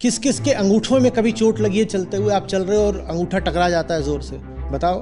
किस किस के अंगूठों में कभी चोट लगी है चलते हुए, आप चल रहे हो और अंगूठा टकरा जाता है जोर से? बताओ,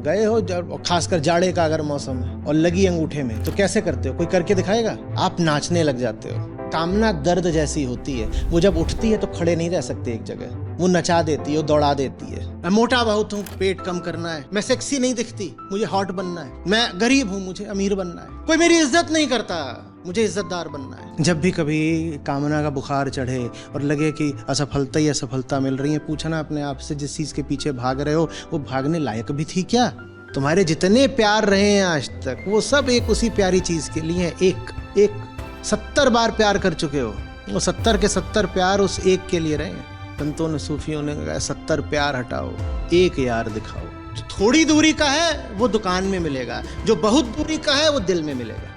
गए हो खासकर जाड़े का अगर मौसम है और लगी अंगूठे में, तो कैसे करते हो? कोई करके दिखाएगा? आप नाचने लग जाते हो। कामना दर्द जैसी होती है, वो जब उठती है तो खड़े नहीं रह सकते एक जगह, वो नचा देती है, दौड़ा देती है। मैं मोटा बहुत हूँ, पेट कम करना है, मैं सेक्सी नहीं दिखती, मुझे हॉट बनना है, मैं गरीब हूँ, मुझे अमीर बनना है, कोई मेरी इज्जत नहीं करता, मुझे इज्जतदार बनना है। जब भी कभी कामना का बुखार चढ़े और लगे कि असफलता ही असफलता मिल रही है, पूछना अपने आप से, जिस चीज के पीछे भाग रहे हो वो भागने लायक भी थी क्या? तुम्हारे जितने प्यार रहे हैं आज तक, वो सब एक उसी प्यारी चीज के लिए हैं। एक 70 बार प्यार कर चुके हो, वो 70 के 70 प्यार उस एक के लिए रहे हैं। संतों ने, सूफियों ने कहा 70 प्यार हटाओ, एक यार दिखाओ। जो थोड़ी दूरी का है वो दुकान में मिलेगा, जो बहुत दूरी का है वो दिल में मिलेगा।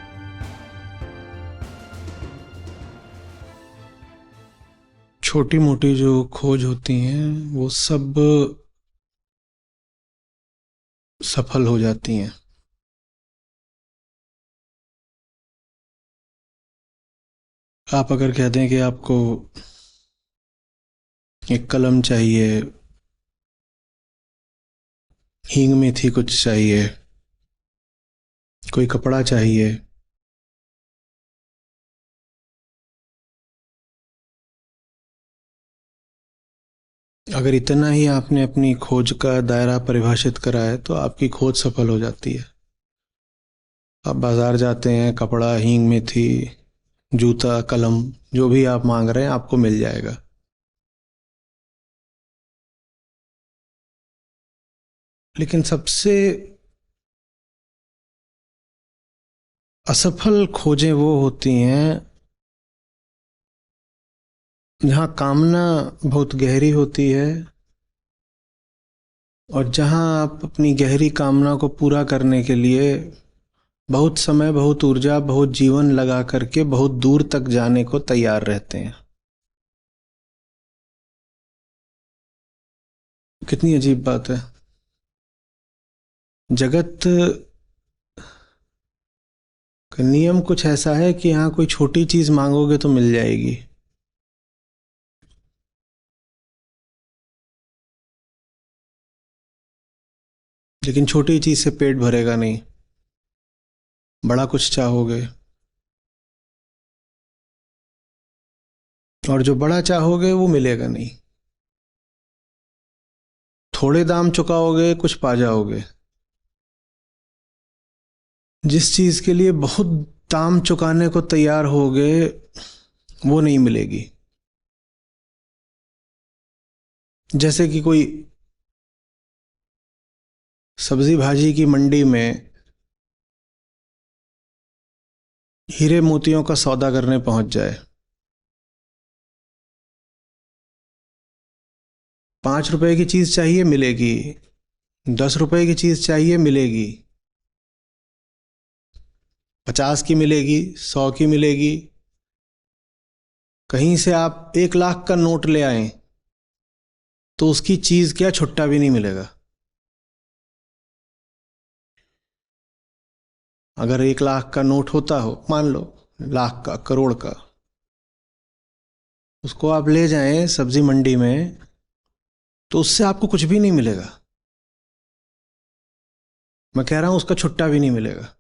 छोटी मोटी जो खोज होती हैं वो सब सफल हो जाती हैं। आप अगर कहते हैं कि आपको एक कलम चाहिए, हींग में थी कुछ चाहिए, कोई कपड़ा चाहिए, अगर इतना ही आपने अपनी खोज का दायरा परिभाषित करा है तो आपकी खोज सफल हो जाती है। आप बाजार जाते हैं, कपड़ा, हींग में थी, जूता, कलम, जो भी आप मांग रहे हैं आपको मिल जाएगा। लेकिन सबसे असफल खोजें वो होती हैं जहां कामना बहुत गहरी होती है और जहां आप अपनी गहरी कामना को पूरा करने के लिए बहुत समय, बहुत ऊर्जा, बहुत जीवन लगा करके बहुत दूर तक जाने को तैयार रहते हैं। कितनी अजीब बात है। जगत का नियम कुछ ऐसा है कि यहाँ कोई छोटी चीज मांगोगे तो मिल जाएगी। लेकिन छोटी चीज से पेट भरेगा नहीं। बड़ा कुछ चाहोगे, और जो बड़ा चाहोगे वो मिलेगा नहीं। थोड़े दाम चुकाओगे, कुछ पा जाओगे। जिस चीज के लिए बहुत दाम चुकाने को तैयार होगे वो नहीं मिलेगी। जैसे कि कोई सब्जी भाजी की मंडी में हीरे मोतियों का सौदा करने पहुंच जाए। 5 रुपए की चीज चाहिए, मिलेगी। 10 रुपए की चीज चाहिए, मिलेगी। 50 की मिलेगी, 100 की मिलेगी। कहीं से आप 1 लाख का नोट ले आए तो उसकी चीज क्या, छुट्टा भी नहीं मिलेगा। अगर 1 लाख का नोट होता हो, मान लो लाख का, करोड़ का, उसको आप ले जाएं सब्जी मंडी में तो उससे आपको कुछ भी नहीं मिलेगा। मैं कह रहा हूं उसका छुट्टा भी नहीं मिलेगा।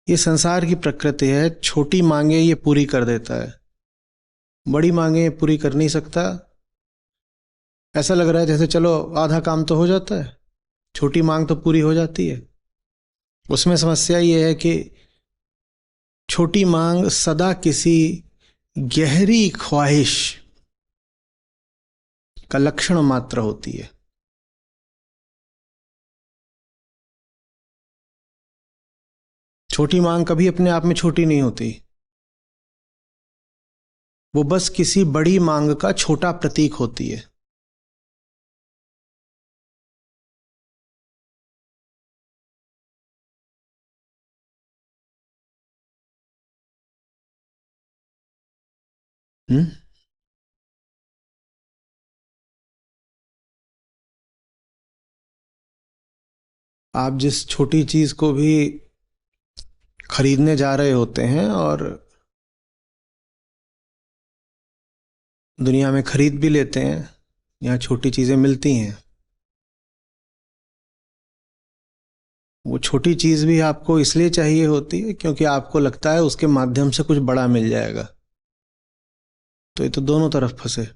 ये संसार की प्रकृति है। छोटी मांगे ये पूरी कर देता है, बड़ी मांगे पूरी कर नहीं सकता। ऐसा लग रहा है जैसे चलो आधा काम तो हो जाता है, छोटी मांग तो पूरी हो जाती है। उसमें समस्या ये है कि छोटी मांग सदा किसी गहरी ख्वाहिश का लक्षण मात्र होती है। छोटी मांग कभी अपने आप में छोटी नहीं होती, वो बस किसी बड़ी मांग का छोटा प्रतीक होती है। हुँ? आप जिस छोटी चीज को भी खरीदने जा रहे होते हैं और दुनिया में खरीद भी लेते हैं, यहाँ छोटी चीज़ें मिलती हैं। वो छोटी चीज़ भी आपको इसलिए चाहिए होती है क्योंकि आपको लगता है उसके माध्यम से कुछ बड़ा मिल जाएगा। तो ये तो दोनों तरफ फंसे।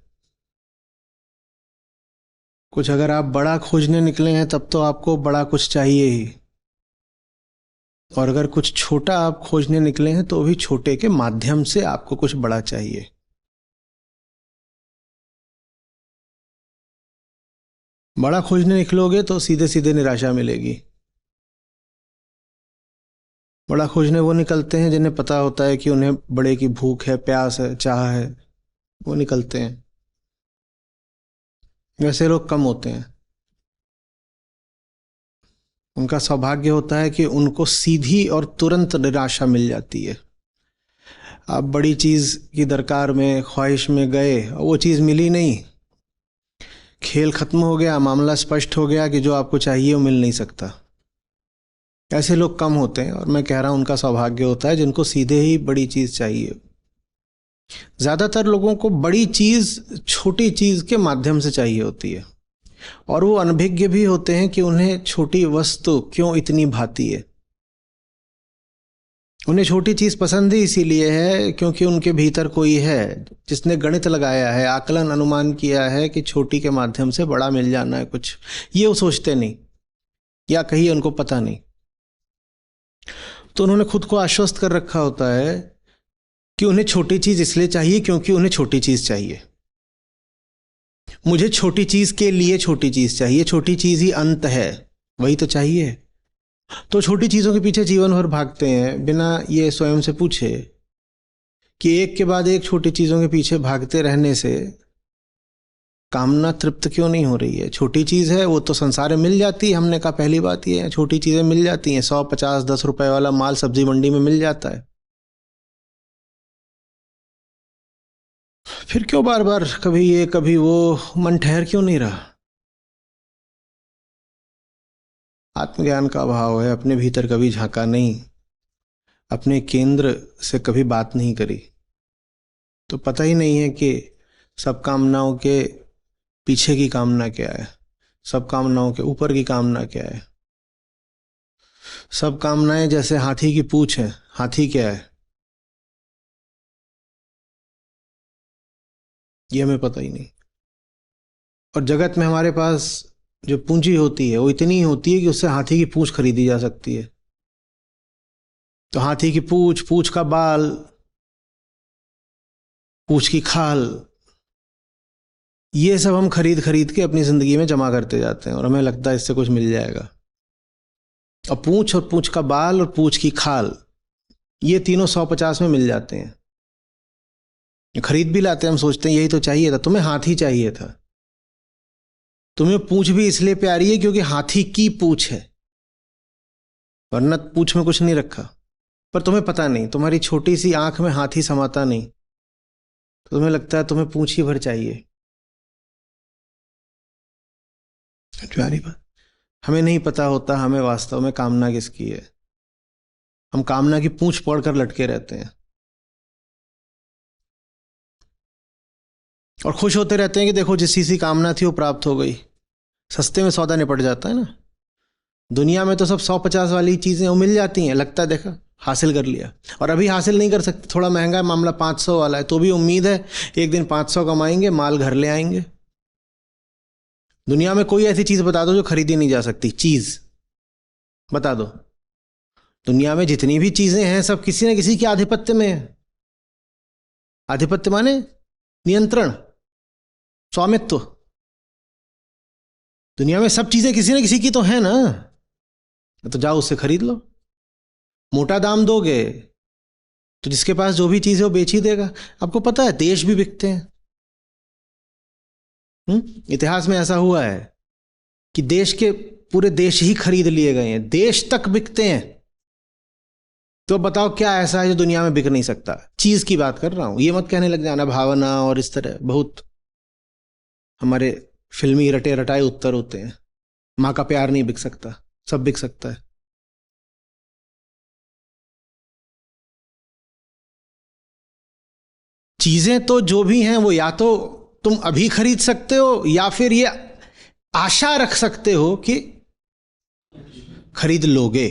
कुछ अगर आप बड़ा खोजने निकले हैं तब तो आपको बड़ा कुछ चाहिए ही, और अगर कुछ छोटा आप खोजने निकले हैं तो भी छोटे के माध्यम से आपको कुछ बड़ा चाहिए। बड़ा खोजने निकलोगे तो सीधे सीधे निराशा मिलेगी। बड़ा खोजने वो निकलते हैं जिन्हें पता होता है कि उन्हें बड़े की भूख है, प्यास है, चाह है, वो निकलते हैं। वैसे लोग कम होते हैं। उनका सौभाग्य होता है कि उनको सीधी और तुरंत निराशा मिल जाती है। आप बड़ी चीज़ की दरकार में, ख्वाहिश में गए, वो चीज़ मिली नहीं, खेल खत्म हो गया, मामला स्पष्ट हो गया कि जो आपको चाहिए वो मिल नहीं सकता। ऐसे लोग कम होते हैं, और मैं कह रहा हूँ उनका सौभाग्य होता है जिनको सीधे ही बड़ी चीज़ चाहिए। ज़्यादातर लोगों को बड़ी चीज़ छोटी चीज़ के माध्यम से चाहिए होती है, और वो अनभिज्ञ भी होते हैं कि उन्हें छोटी वस्तु क्यों इतनी भाती है। उन्हें छोटी चीज़ पसंद ही इसीलिए है क्योंकि उनके भीतर कोई है जिसने गणित लगाया है, आकलन, अनुमान किया है कि छोटी के माध्यम से बड़ा मिल जाना है कुछ। ये वो सोचते नहीं, या कहीं उनको पता नहीं। तो उन्होंने खुद को आश्वस्त कर रखा होता है कि उन्हें छोटी चीज़ इसलिए चाहिए क्योंकि उन्हें छोटी चीज़ चाहिए। मुझे छोटी चीज़ के लिए छोटी चीज़ चाहिए, छोटी चीज़ ही अंत है, वही तो चाहिए। तो छोटी चीज़ों के पीछे जीवन भर भागते हैं बिना ये स्वयं से पूछे कि एक के बाद एक छोटी चीज़ों के पीछे भागते रहने से कामना तृप्त क्यों नहीं हो रही है। छोटी चीज़ है वो तो संसार में मिल जाती है। हमने कहा पहली बात ये है, छोटी चीज़ें मिल जाती हैं। 100, 50, 10 रुपए वाला माल सब्जी मंडी में मिल जाता है। फिर क्यों बार बार कभी ये कभी वो, मन ठहर क्यों नहीं रहा। आत्मज्ञान का अभाव है। अपने भीतर कभी झांका नहीं, अपने केंद्र से कभी बात नहीं करी, तो पता ही नहीं है कि सब कामनाओं के पीछे की कामना क्या है, सब कामनाओं के ऊपर की कामना क्या है। सब कामनाएं जैसे हाथी की पूंछ है, हाथी क्या है ये हमें पता ही नहीं। और जगत में हमारे पास जो पूंजी होती है वो इतनी ही होती है कि उससे हाथी की पूंछ खरीदी जा सकती है। तो हाथी की पूंछ, पूंछ का बाल, पूंछ की खाल, ये सब हम खरीद खरीद के अपनी जिंदगी में जमा करते जाते हैं और हमें लगता है इससे कुछ मिल जाएगा। और पूंछ का बाल और पूंछ की खाल, ये तीनों 150 में मिल जाते हैं। खरीद भी लाते हैं, हम सोचते हैं यही तो चाहिए था। तुम्हें हाथी चाहिए था। तुम्हें पूंछ भी इसलिए प्यारी है क्योंकि हाथी की पूंछ है, वरना पूंछ में कुछ नहीं रखा। पर तुम्हें पता नहीं, तुम्हारी छोटी सी आंख में हाथी समाता नहीं, तो तुम्हें लगता है तुम्हें पूंछ ही भर चाहिए। प्यारी बात। हमें नहीं पता होता हमें वास्तव में कामना किसकी है। हम कामना की पूंछ पकड़कर लटके रहते हैं और खुश होते रहते हैं कि देखो जिस चीज की कामना थी वो प्राप्त हो गई। सस्ते में सौदा निपट जाता है ना। दुनिया में तो सब 150 वाली चीजें वो मिल जाती हैं, लगता है देखा हासिल कर लिया। और अभी हासिल नहीं कर सकते, थोड़ा महंगा है मामला, 500 वाला है, तो भी उम्मीद है एक दिन 500 कमाएंगे, माल घर ले आएंगे। दुनिया में कोई ऐसी चीज बता दो जो खरीदी नहीं जा सकती, चीज बता दो। दुनिया में जितनी भी चीजें हैं सब किसी न किसी के आधिपत्य में है। आधिपत्य माने नियंत्रण, स्वामित्व। दुनिया में सब चीजें किसी न किसी की तो है ना, तो जाओ उससे खरीद लो। मोटा दाम दोगे तो जिसके पास जो भी चीज है वो बेच ही देगा। आपको पता है देश भी बिकते हैं। इतिहास में ऐसा हुआ है कि देश के पूरे देश ही खरीद लिए गए हैं, देश तक बिकते हैं। तो बताओ क्या ऐसा है जो दुनिया में बिक नहीं सकता। चीज की बात कर रहा हूं, ये मत कहने लग जाना भावना और इस तरह बहुत हमारे फिल्मी रटे रटाए उत्तर होते हैं। माँ का प्यार नहीं बिक सकता, सब बिक सकता है। चीजें तो जो भी हैं वो या तो तुम अभी खरीद सकते हो या फिर ये आशा रख सकते हो कि खरीद लोगे।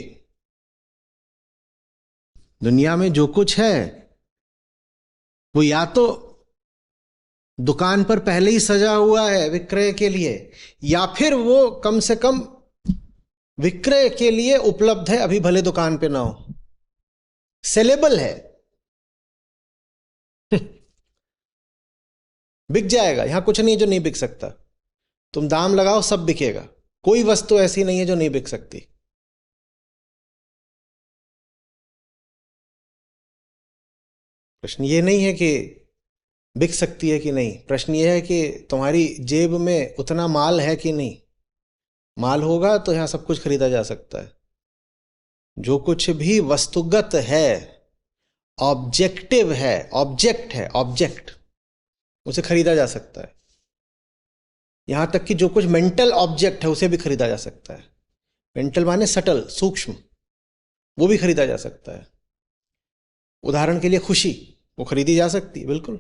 दुनिया में जो कुछ है वो या तो दुकान पर पहले ही सजा हुआ है विक्रय के लिए, या फिर वो कम से कम विक्रय के लिए उपलब्ध है, अभी भले दुकान पे ना हो, सेलेबल है। बिक जाएगा, यहां कुछ नहीं है जो नहीं बिक सकता। तुम दाम लगाओ सब बिकेगा, कोई वस्तु ऐसी नहीं है जो नहीं बिक सकती। प्रश्न ये नहीं है कि बिक सकती है कि नहीं, प्रश्न ये है कि तुम्हारी जेब में उतना माल है कि नहीं। माल होगा तो यहां सब कुछ खरीदा जा सकता है। जो कुछ भी वस्तुगत है, ऑब्जेक्टिव है, ऑब्जेक्ट है, ऑब्जेक्ट, उसे खरीदा जा सकता है। यहां तक कि जो कुछ मेंटल ऑब्जेक्ट है उसे भी खरीदा जा सकता है। मेंटल माने सटल, सूक्ष्म, वो भी खरीदा जा सकता है। उदाहरण के लिए खुशी, वो खरीदी जा सकती है, बिल्कुल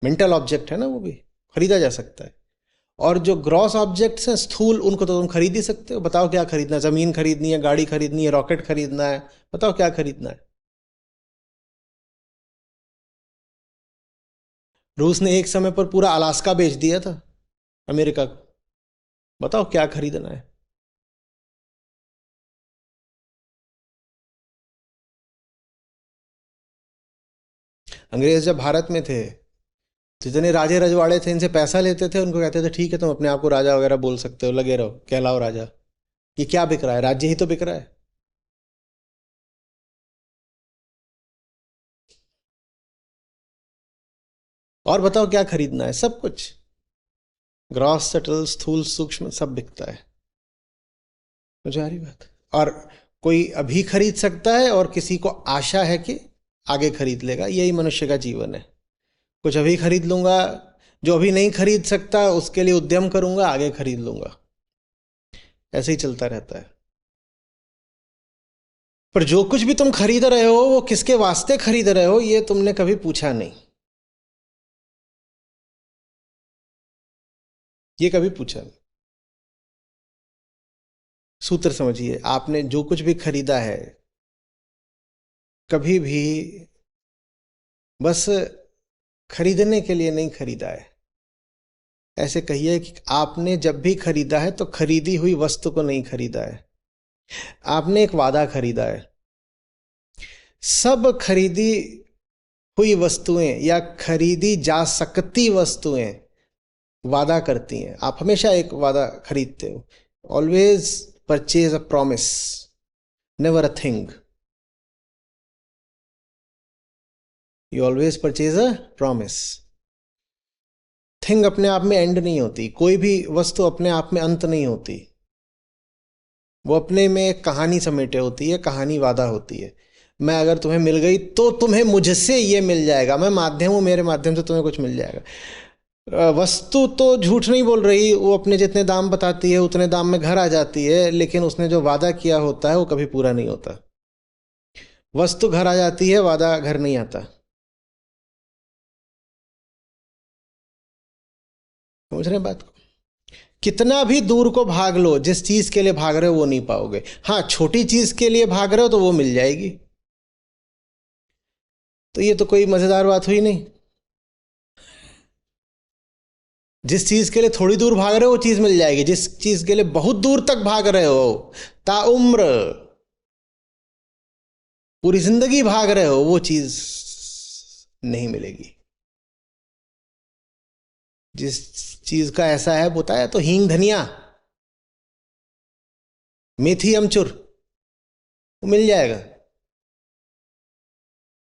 मेंटल ऑब्जेक्ट है ना, वो भी खरीदा जा सकता है। और जो ग्रॉस ऑब्जेक्ट्स हैं, स्थूल, उनको तो तुम खरीद ही सकते हो। बताओ क्या खरीदना है? जमीन खरीदनी है, गाड़ी खरीदनी है, रॉकेट खरीदना है, बताओ क्या खरीदना है? रूस ने एक समय पर पूरा अलास्का बेच दिया था अमेरिका को। बताओ क्या खरीदना है? अंग्रेज जब भारत में थे, जितने राजे रजवाड़े थे इनसे पैसा लेते थे, उनको कहते थे ठीक है तुम अपने आप को राजा वगैरह बोल सकते हो, लगे रहो, कहलाओ राजा। ये क्या बिक रहा है? राज्य ही तो बिक रहा है। और बताओ क्या खरीदना है? सब कुछ, ग्रॉस, सटल, स्थूल, सूक्ष्म, सब बिकता है। मुझे आ रही बात? और कोई अभी खरीद सकता है और किसी को आशा है कि आगे खरीद लेगा। यही मनुष्य का जीवन है। कुछ अभी खरीद लूंगा, जो अभी नहीं खरीद सकता उसके लिए उद्यम करूंगा, आगे खरीद लूंगा। ऐसे ही चलता रहता है। पर जो कुछ भी तुम खरीद रहे हो वो किसके वास्ते खरीद रहे हो, ये तुमने कभी पूछा नहीं। ये कभी पूछा नहीं। सूत्र समझिए, आपने जो कुछ भी खरीदा है कभी भी बस खरीदने के लिए नहीं खरीदा है। ऐसे कहिए कि आपने जब भी खरीदा है तो खरीदी हुई वस्तु को नहीं खरीदा है, आपने एक वादा खरीदा है। सब खरीदी हुई वस्तुएं या खरीदी जा सकती वस्तुएं वादा करती हैं। आप हमेशा एक वादा खरीदते हो। Always purchase a promise, never a thing. You always purchase a promise. Thing अपने आप में एंड नहीं होती, कोई भी वस्तु अपने आप में अंत नहीं होती। वो अपने में एक कहानी समेटे होती है, कहानी वादा होती है। मैं अगर तुम्हें मिल गई तो तुम्हें मुझसे ये मिल जाएगा, मैं माध्यम हूं, मेरे माध्यम से तुम्हें कुछ मिल जाएगा। वस्तु तो झूठ नहीं बोल रही, वो अपने जितने दाम बताती है उतने दाम में घर आ जाती है, लेकिन उसने जो वादा किया होता है वो कभी पूरा नहीं होता। वस्तु घर आ जाती है, वादा घर नहीं आता। समझ रहे हैं बात को? कितना भी दूर को भाग लो, जिस चीज के लिए भाग रहे हो वो नहीं पाओगे। हाँ, छोटी चीज के लिए भाग रहे हो तो वो मिल जाएगी। तो ये तो कोई मजेदार बात हुई नहीं। जिस चीज के लिए थोड़ी दूर भाग रहे हो वो चीज मिल जाएगी, जिस चीज के लिए बहुत दूर तक भाग रहे हो, ताउम्र पूरी जिंदगी भाग रहे हो, वो चीज नहीं मिलेगी। जिस चीज का ऐसा है, बताया तो, हींग, धनिया, मेथी, अमचूर, वो मिल जाएगा।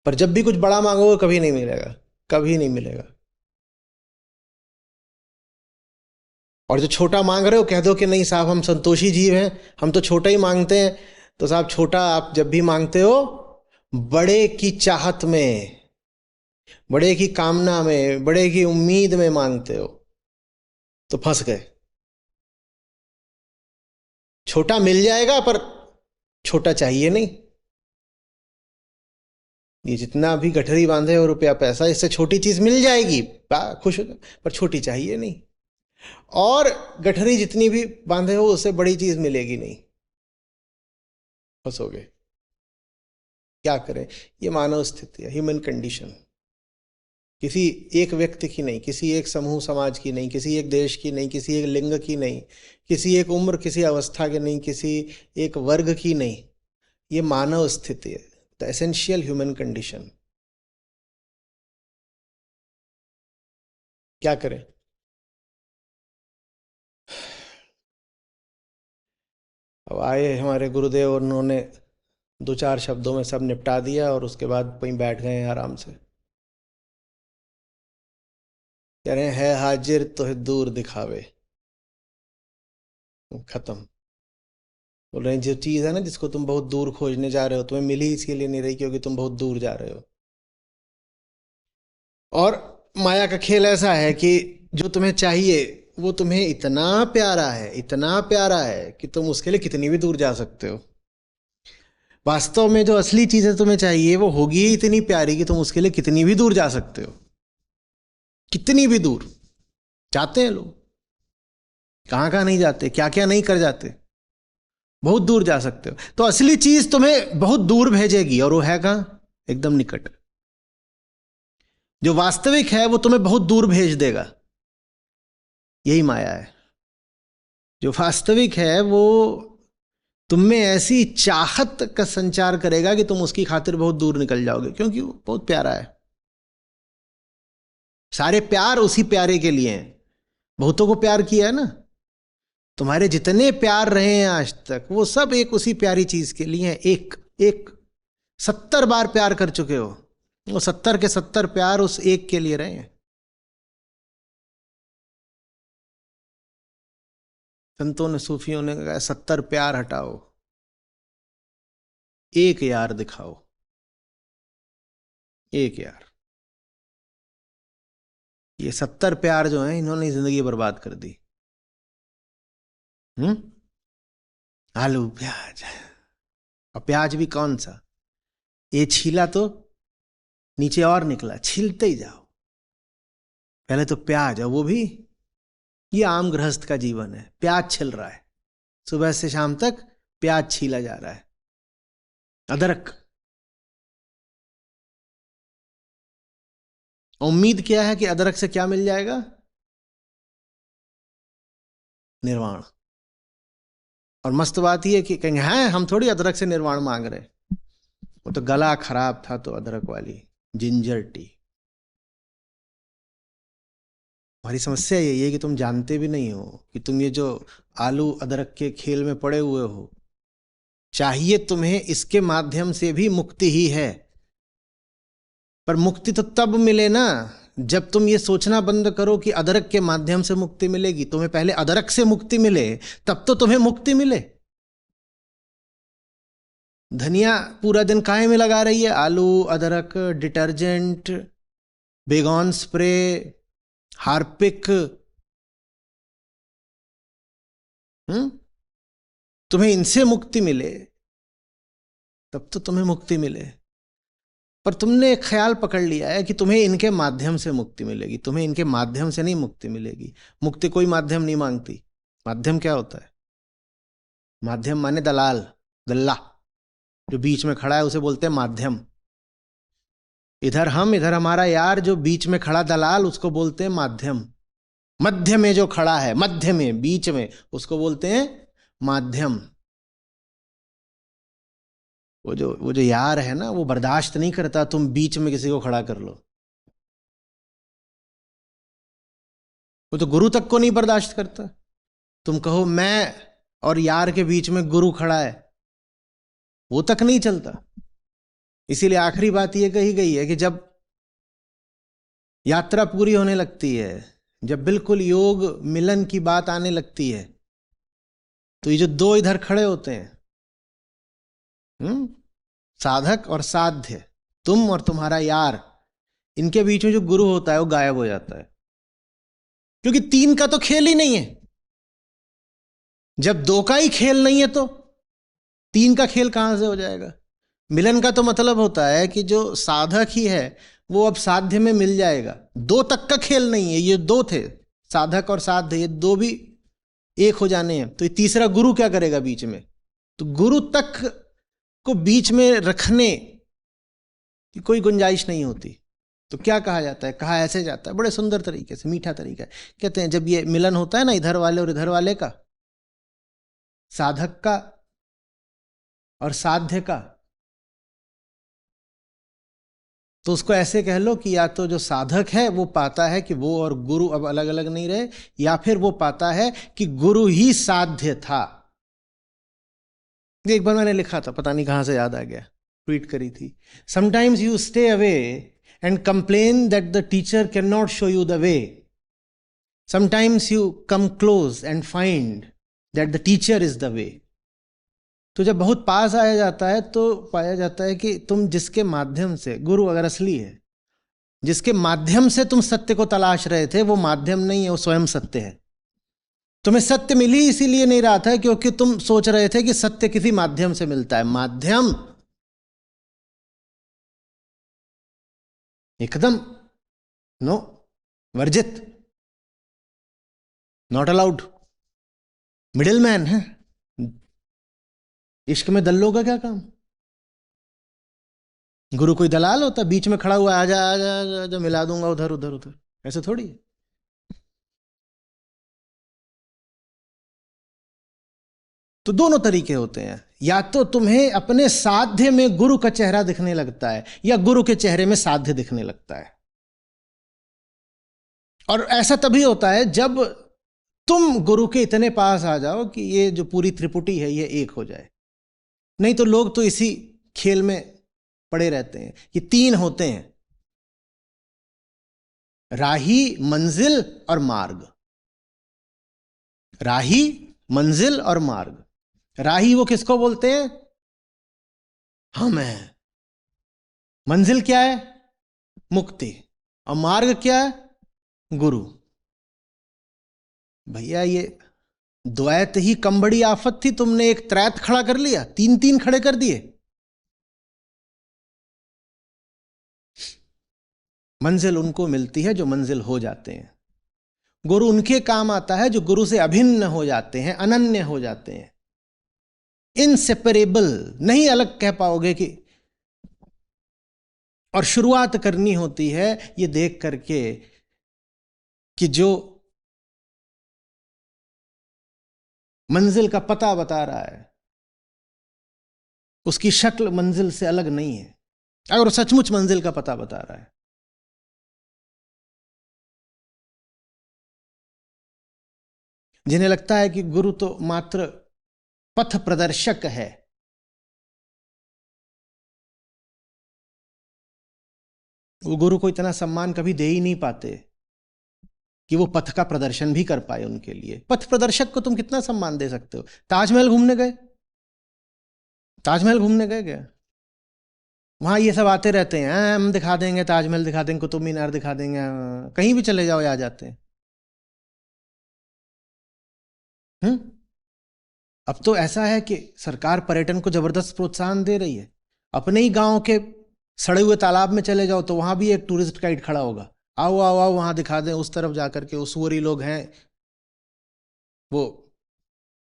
पर जब भी कुछ बड़ा मांगोगे कभी नहीं मिलेगा, कभी नहीं मिलेगा। और जो छोटा मांग रहे हो कह दो कि नहीं साहब हम संतोषी जीव हैं, हम तो छोटा ही मांगते हैं। तो साहब छोटा आप जब भी मांगते हो बड़े की चाहत में, बड़े की कामना में, बड़े की उम्मीद में मांगते हो तो फंस गए। छोटा मिल जाएगा पर छोटा चाहिए नहीं। ये जितना भी गठरी बांधे और रुपया पैसा, इससे छोटी चीज मिल जाएगी, खुश हो जाए, पर छोटी चाहिए नहीं। और गठरी जितनी भी बांधे हो उससे बड़ी चीज मिलेगी नहीं, फंसोगे। क्या करें? ये मानव स्थिति है, ह्यूमन कंडीशन। किसी एक व्यक्ति की नहीं, किसी एक समूह समाज की नहीं, किसी एक देश की नहीं, किसी एक लिंग की नहीं, किसी एक उम्र किसी अवस्था की नहीं, किसी एक वर्ग की नहीं। ये मानव स्थिति है, द एसेंशियल ह्यूमन कंडीशन। क्या करें? अब आए हमारे गुरुदेव और उन्होंने 2-4 शब्दों में सब निपटा दिया और उसके बाद वहीं बैठ गए आराम से। कह रहे हैं, है हाजिर तो है दूर दिखावे। खत्म। बोल रहे हैं जो चीज है ना जिसको तुम बहुत दूर खोजने जा रहे हो, तुम्हें मिली इसके लिए नहीं रही क्योंकि तुम बहुत दूर जा रहे हो। और माया का खेल ऐसा है कि जो तुम्हें चाहिए वो तुम्हें इतना प्यारा है, इतना प्यारा है कि तुम उसके लिए कितनी भी दूर जा सकते हो। वास्तव में जो असली चीजें तुम्हें चाहिए वो होगी ही इतनी प्यारी कि तुम उसके लिए कितनी भी दूर जा सकते हो। कितनी भी दूर जाते हैं लोग, कहां कहां नहीं जाते, क्या क्या नहीं कर जाते, बहुत दूर जा सकते हो। तो असली चीज तुम्हें बहुत दूर भेजेगी और वो है कहां? एकदम निकट। जो वास्तविक है वो तुम्हें बहुत दूर भेज देगा। यही माया है। जो वास्तविक है वो तुम में ऐसी चाहत का संचार करेगा कि तुम उसकी खातिर बहुत दूर निकल जाओगे, क्योंकि वो बहुत प्यारा है। सारे प्यार उसी प्यारे के लिए हैं। बहुतों को प्यार किया है ना। तुम्हारे जितने प्यार रहे हैं आज तक वो सब एक उसी प्यारी चीज के लिए हैं। एक एक 70 बार प्यार कर चुके हो, वो 70 के 70 प्यार उस एक के लिए रहे हैं। संतों ने, सूफियों ने कहा 70 प्यार हटाओ, एक यार दिखाओ। एक यार। ये 70 प्यार जो है इन्होंने जिंदगी बर्बाद कर दी। हम्म। आलू प्याज, और प्याज भी कौन सा? ये छीला तो नीचे और निकला, छीलते ही जाओ। पहले तो प्याज, और वो भी ये आम गृहस्थ का जीवन है। प्याज छिल रहा है, सुबह से शाम तक प्याज छीला जा रहा है। अदरक, उम्मीद क्या है कि अदरक से क्या मिल जाएगा? निर्वाण। और मस्त बात यह कि कहेंगे हैं हम थोड़ी अदरक से निर्वाण मांग रहे, वो तो गला खराब था तो अदरक वाली जिंजर टी। हमारी समस्या यही है कि तुम जानते भी नहीं हो कि तुम ये जो आलू अदरक के खेल में पड़े हुए हो, चाहिए तुम्हें इसके माध्यम से भी मुक्ति ही है। पर मुक्ति तो तब मिले ना जब तुम ये सोचना बंद करो कि अदरक के माध्यम से मुक्ति मिलेगी। तुम्हें पहले अदरक से मुक्ति मिले तब तो तुम्हें मुक्ति मिले। धनिया पूरा दिन काहे में लगा रही है? आलू, अदरक, डिटर्जेंट, बेगॉन स्प्रे, हार्पिक। तुम्हें इनसे मुक्ति मिले तब तो तुम्हें मुक्ति मिले। पर तुमने एक ख्याल पकड़ लिया है कि तुम्हें इनके माध्यम से मुक्ति मिलेगी। तुम्हें इनके माध्यम से नहीं मुक्ति मिलेगी। मुक्ति कोई माध्यम नहीं मांगती। माध्यम क्या होता है? माध्यम माने दलाल, दल्ला जो बीच में खड़ा है उसे बोलते हैं माध्यम। इधर हम, इधर हमारा यार, जो बीच में खड़ा दलाल उसको बोलते हैं माध्यम। मध्य में जो खड़ा है, मध्य में, बीच में, उसको बोलते हैं माध्यम। वो जो यार है ना वो बर्दाश्त नहीं करता तुम बीच में किसी को खड़ा कर लो। वो तो गुरु तक को नहीं बर्दाश्त करता। तुम कहो मैं और यार के बीच में गुरु खड़ा है, वो तक नहीं चलता। इसीलिए आखिरी बात यह कही गई है कि जब यात्रा पूरी होने लगती है, जब बिल्कुल योग मिलन की बात आने लगती है, तो ये जो दो इधर खड़े होते हैं, साधक और साध्य, तुम और तुम्हारा यार, इनके बीच में जो गुरु होता है वो गायब हो जाता है। क्योंकि तीन का तो खेल ही नहीं है। जब दो का ही खेल नहीं है तो तीन का खेल कहां से हो जाएगा? मिलन का तो मतलब होता है कि जो साधक ही है वो अब साध्य में मिल जाएगा। दो तक का खेल नहीं है, ये दो थे, साधक और साध्य, ये दो भी एक हो जाने हैं। तो ये तीसरा गुरु क्या करेगा बीच में? तो गुरु तक को बीच में रखने की कोई गुंजाइश नहीं होती। तो क्या कहा जाता है? कहा ऐसे जाता है बड़े सुंदर तरीके से, मीठा तरीका है। कहते हैं जब ये मिलन होता है ना इधर वाले और इधर वाले का, साधक का और साध्य का, तो उसको ऐसे कह लो कि या तो जो साधक है वो पाता है कि वो और गुरु अब अलग अलग नहीं रहे, या फिर वो पाता है कि गुरु ही साध्य था। एक बार मैंने लिखा था, पता नहीं कहां से याद आ गया, ट्वीट करी थी, sometimes you stay away and complain that the teacher can not show you the way, sometimes you come close and find that the teacher is the way. तो जब बहुत पास आया जाता है तो पाया जाता है कि तुम जिसके माध्यम से, गुरु अगर असली है, जिसके माध्यम से तुम सत्य को तलाश रहे थे, वो माध्यम नहीं है, वो स्वयं सत्य है। तुम्हें सत्य मिली इसीलिए नहीं रहा था क्योंकि तुम सोच रहे थे कि सत्य किसी माध्यम से मिलता है। माध्यम एकदम नो, वर्जित, नॉट अलाउड। मिडिल मैन है। इश्क में दल्लों का क्या काम? गुरु कोई दलाल होता बीच में खड़ा हुआ, आजा आजा आजा, आजा मिला दूंगा उधर उधर उधर, ऐसे थोड़ी है। तो दोनों तरीके होते हैं, या तो तुम्हें अपने साध्य में गुरु का चेहरा दिखने लगता है, या गुरु के चेहरे में साध्य दिखने लगता है। और ऐसा तभी होता है जब तुम गुरु के इतने पास आ जाओ कि ये जो पूरी त्रिपुटी है ये एक हो जाए। नहीं तो लोग तो इसी खेल में पड़े रहते हैं। ये तीन होते हैं, राही, मंजिल और मार्ग। राही, मंजिल और मार्ग। राही वो किसको बोलते हैं? हम हैं। मंजिल क्या है? मुक्ति। और मार्ग क्या है? गुरु। भैया ये द्वैत ही कम बड़ी आफत थी, तुमने एक त्रैत खड़ा कर लिया, तीन तीन खड़े कर दिए। मंजिल उनको मिलती है जो मंजिल हो जाते हैं। गुरु उनके काम आता है जो गुरु से अभिन्न हो जाते हैं, अनन्य हो जाते हैं, इनसेपरेबल, नहीं अलग कह पाओगे कि। और शुरुआत करनी होती है ये देख करके कि जो मंजिल का पता बता रहा है उसकी शक्ल मंजिल से अलग नहीं है, अगर सचमुच मंजिल का पता बता रहा है। जिन्हें लगता है कि गुरु तो मात्र पथ प्रदर्शक है, वो गुरु को इतना सम्मान कभी दे ही नहीं पाते कि वो पथ का प्रदर्शन भी कर पाए उनके लिए। पथ प्रदर्शक को तुम कितना सम्मान दे सकते हो? ताजमहल घूमने गए? ताजमहल घूमने गए क्या? वहां ये सब आते रहते हैं, हम दिखा देंगे ताजमहल, दिखा देंगे कुतुब मीनार, दिखा देंगे, कहीं भी चले जाओ आ जाते हैं। अब तो ऐसा है कि सरकार पर्यटन को जबरदस्त प्रोत्साहन दे रही है। अपने ही गांव के सड़े हुए तालाब में चले जाओ तो वहां भी एक टूरिस्ट गाइड खड़ा होगा, आओ आओ आओ वहां दिखा दें, उस तरफ जाकर के उस सुअरी लोग हैं वो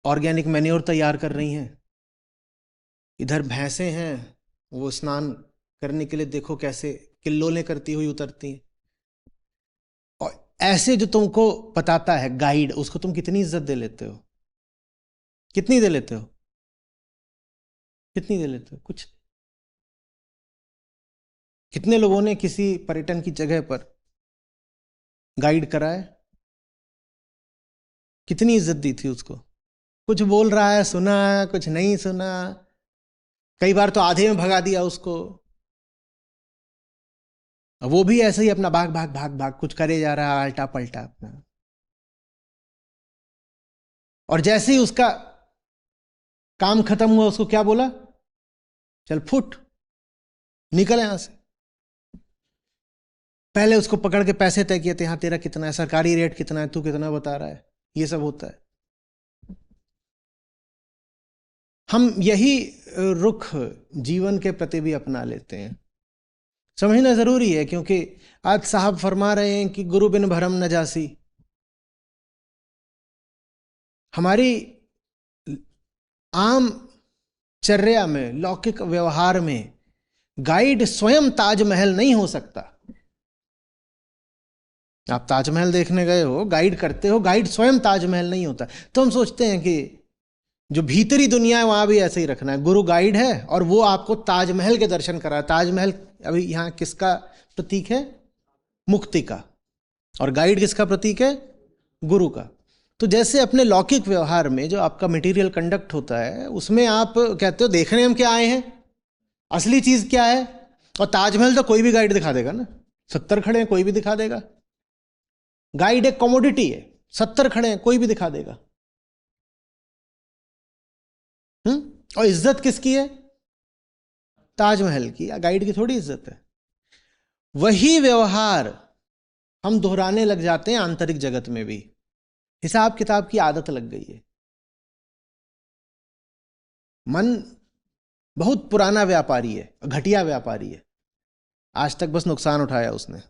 ऑर्गेनिक मैन्योर तैयार कर रही हैं, इधर भैंसें हैं वो स्नान करने के लिए देखो कैसे किल्लोलें करती हुई उतरती हैं। और ऐसे जो तुमको बताता है गाइड, उसको तुम कितनी इज्जत दे लेते हो? कितनी दे लेते हो? कितनी दे लेते हो? कुछ। कितने लोगों ने किसी पर्यटन की जगह पर गाइड कराए, कितनी इज्जत दी थी उसको? कुछ बोल रहा है सुना, कुछ नहीं सुना, कई बार तो आधे में भगा दिया उसको। वो भी ऐसे ही अपना भाग भाग भाग भाग कुछ करे जा रहा है, अल्टा पलटा अपना। और जैसे ही उसका काम खत्म हुआ उसको क्या बोला? चल फुट, निकल यहां से। पहले उसको पकड़ के पैसे तय किए थे, हाँ तेरा कितना है, सरकारी रेट कितना है, तू कितना बता रहा है, ये सब होता है। हम यही रुख जीवन के प्रति भी अपना लेते हैं। समझना जरूरी है, क्योंकि आज साहब फरमा रहे हैं कि गुरु बिन भरम न जासी। हमारी आम चर्या में, लौकिक व्यवहार में गाइड स्वयं ताजमहल नहीं हो सकता। आप ताजमहल देखने गए हो, गाइड करते हो, गाइड स्वयं ताजमहल नहीं होता। तो हम सोचते हैं कि जो भीतरी दुनिया है वहां भी ऐसे ही रखना है। गुरु गाइड है और वो आपको ताजमहल के दर्शन करा। ताजमहल अभी यहां किसका प्रतीक है? मुक्ति का। और गाइड किसका प्रतीक है? गुरु का। तो जैसे अपने लौकिक व्यवहार में जो आपका मटेरियल कंडक्ट होता है, उसमें आप कहते हो देखने हम क्या आए हैं, असली चीज क्या है। और ताजमहल तो कोई भी गाइड दिखा देगा ना, 70 खड़े हैं कोई भी दिखा देगा। गाइड एक कमोडिटी है, 70 खड़े हैं कोई भी दिखा देगा। और इज्जत किसकी है? ताजमहल की। गाइड की थोड़ी इज्जत है। वही व्यवहार हम दोहराने लग जाते हैं आंतरिक जगत में भी। हिसाब किताब की आदत लग गई है। मन बहुत पुराना व्यापारी है, घटिया व्यापारी है। आज तक बस नुकसान उठाया उसने,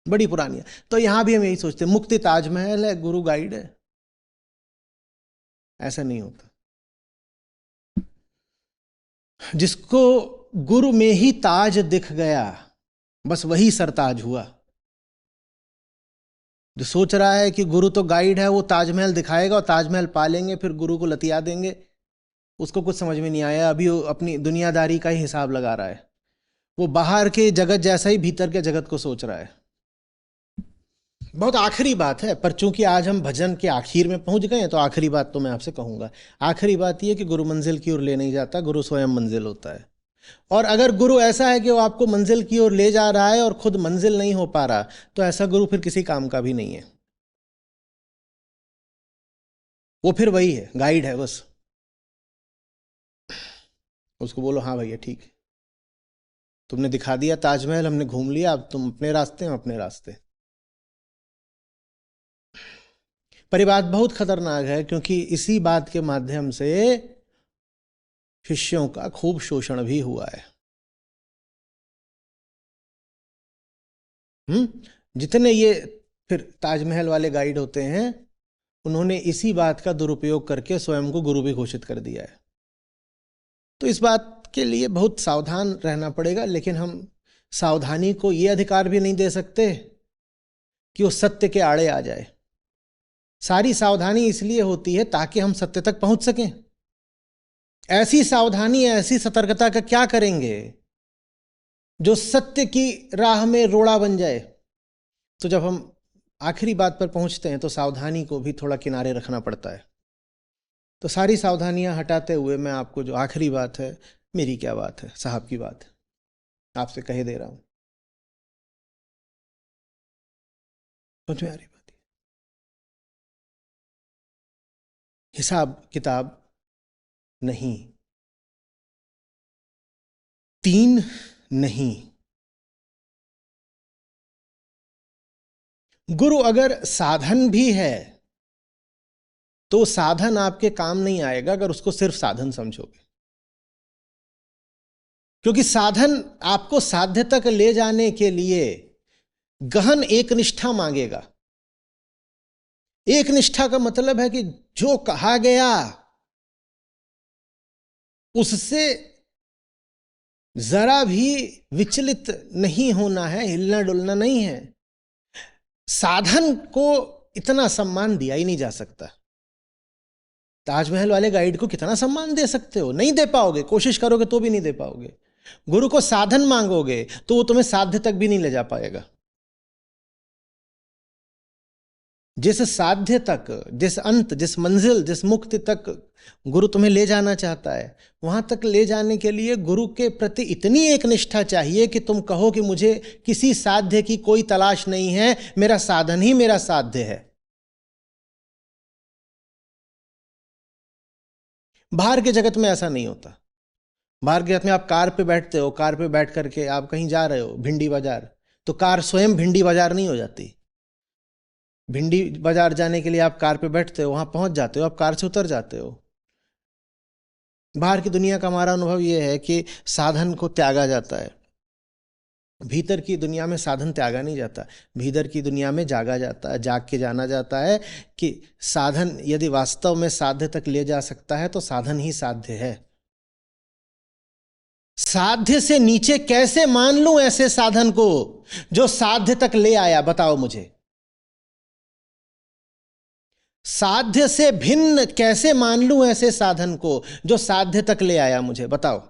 बड़ी पुरानी है। तो यहां भी हम यही सोचते हैं मुक्ति ताजमहल है, गुरु गाइड है। ऐसा नहीं होता। जिसको गुरु में ही ताज दिख गया, बस वही सरताज हुआ। जो सोच रहा है कि गुरु तो गाइड है, वो ताजमहल दिखाएगा और ताजमहल पालेंगे, फिर गुरु को लतिया देंगे, उसको कुछ समझ में नहीं आया। अभी वो अपनी दुनियादारी का ही हिसाब लगा रहा है। वो बाहर के जगत जैसा ही भीतर के जगत को सोच रहा है। बहुत आखिरी बात है, पर चूंकि आज हम भजन के आखिर में पहुंच गए हैं, तो आखिरी बात तो मैं आपसे कहूंगा। आखिरी बात यह कि गुरु मंजिल की ओर ले नहीं जाता, गुरु स्वयं मंजिल होता है। और अगर गुरु ऐसा है कि वो आपको मंजिल की ओर ले जा रहा है और खुद मंजिल नहीं हो पा रहा, तो ऐसा गुरु फिर किसी काम का भी नहीं है। वो फिर वही है, गाइड है बस। उसको बोलो हाँ भैया ठीक है, तुमने दिखा दिया ताजमहल, हमने घूम लिया, अब तुम अपने रास्ते, हम अपने रास्ते। पर ये बात बहुत खतरनाक है, क्योंकि इसी बात के माध्यम से शिष्यों का खूब शोषण भी हुआ है। जितने ये फिर ताजमहल वाले गाइड होते हैं, उन्होंने इसी बात का दुरुपयोग करके स्वयं को गुरु भी घोषित कर दिया है। तो इस बात के लिए बहुत सावधान रहना पड़ेगा। लेकिन हम सावधानी को ये अधिकार भी नहीं दे सकते कि वो सत्य के आड़े आ जाए। सारी सावधानी इसलिए होती है ताकि हम सत्य तक पहुंच सकें। ऐसी सावधानी, ऐसी सतर्कता का क्या करेंगे जो सत्य की राह में रोड़ा बन जाए। तो जब हम आखिरी बात पर पहुंचते हैं, तो सावधानी को भी थोड़ा किनारे रखना पड़ता है। तो सारी सावधानियां हटाते हुए मैं आपको जो आखिरी बात है, मेरी क्या बात है, साहब की बात है, आपसे कहे दे रहा हूं। समझ में आ रही बात? हिसाब किताब नहीं, 3 नहीं। गुरु अगर साधन भी है, तो साधन आपके काम नहीं आएगा अगर उसको सिर्फ साधन समझोगे। क्योंकि साधन आपको साध्य तक ले जाने के लिए गहन एक निष्ठा मांगेगा। एक निष्ठा का मतलब है कि जो कहा गया उससे जरा भी विचलित नहीं होना है, हिलना डुलना नहीं है। साधन को इतना सम्मान दिया ही नहीं जा सकता। ताजमहल वाले गाइड को कितना सम्मान दे सकते हो? नहीं दे पाओगे, कोशिश करोगे तो भी नहीं दे पाओगे। गुरु को साधन मांगोगे तो वो तुम्हें साध्य तक भी नहीं ले जा पाएगा। जिस साध्य तक, जिस अंत, जिस मंजिल, जिस मुक्ति तक गुरु तुम्हें ले जाना चाहता है, वहां तक ले जाने के लिए गुरु के प्रति इतनी एक निष्ठा चाहिए कि तुम कहो कि मुझे किसी साध्य की कोई तलाश नहीं है, मेरा साधन ही मेरा साध्य है। बाहर के जगत में ऐसा नहीं होता। बाहर के जगत में आप कार पे बैठते हो, कार पे बैठ करके आप कहीं जा रहे हो, भिंडी बाजार, तो कार स्वयं भिंडी बाजार नहीं हो जाती। भिंडी बाजार जाने के लिए आप कार पे बैठते हो, वहां पहुंच जाते हो, आप कार से उतर जाते हो। बाहर की दुनिया का हमारा अनुभव यह है कि साधन को त्यागा जाता है, भीतर की दुनिया में साधन त्यागा नहीं जाता, भीतर की दुनिया में जागा जाता है, जाग के जाना जाता है कि साधन यदि वास्तव में साध्य तक ले जा सकता है तो साधन ही साध्य है। साध्य से नीचे कैसे मान लूं ऐसे साधन को जो साध्य तक ले आया, बताओ मुझे। साध्य से भिन्न कैसे मान लूं ऐसे साधन को जो साध्य तक ले आया मुझे, बताओ।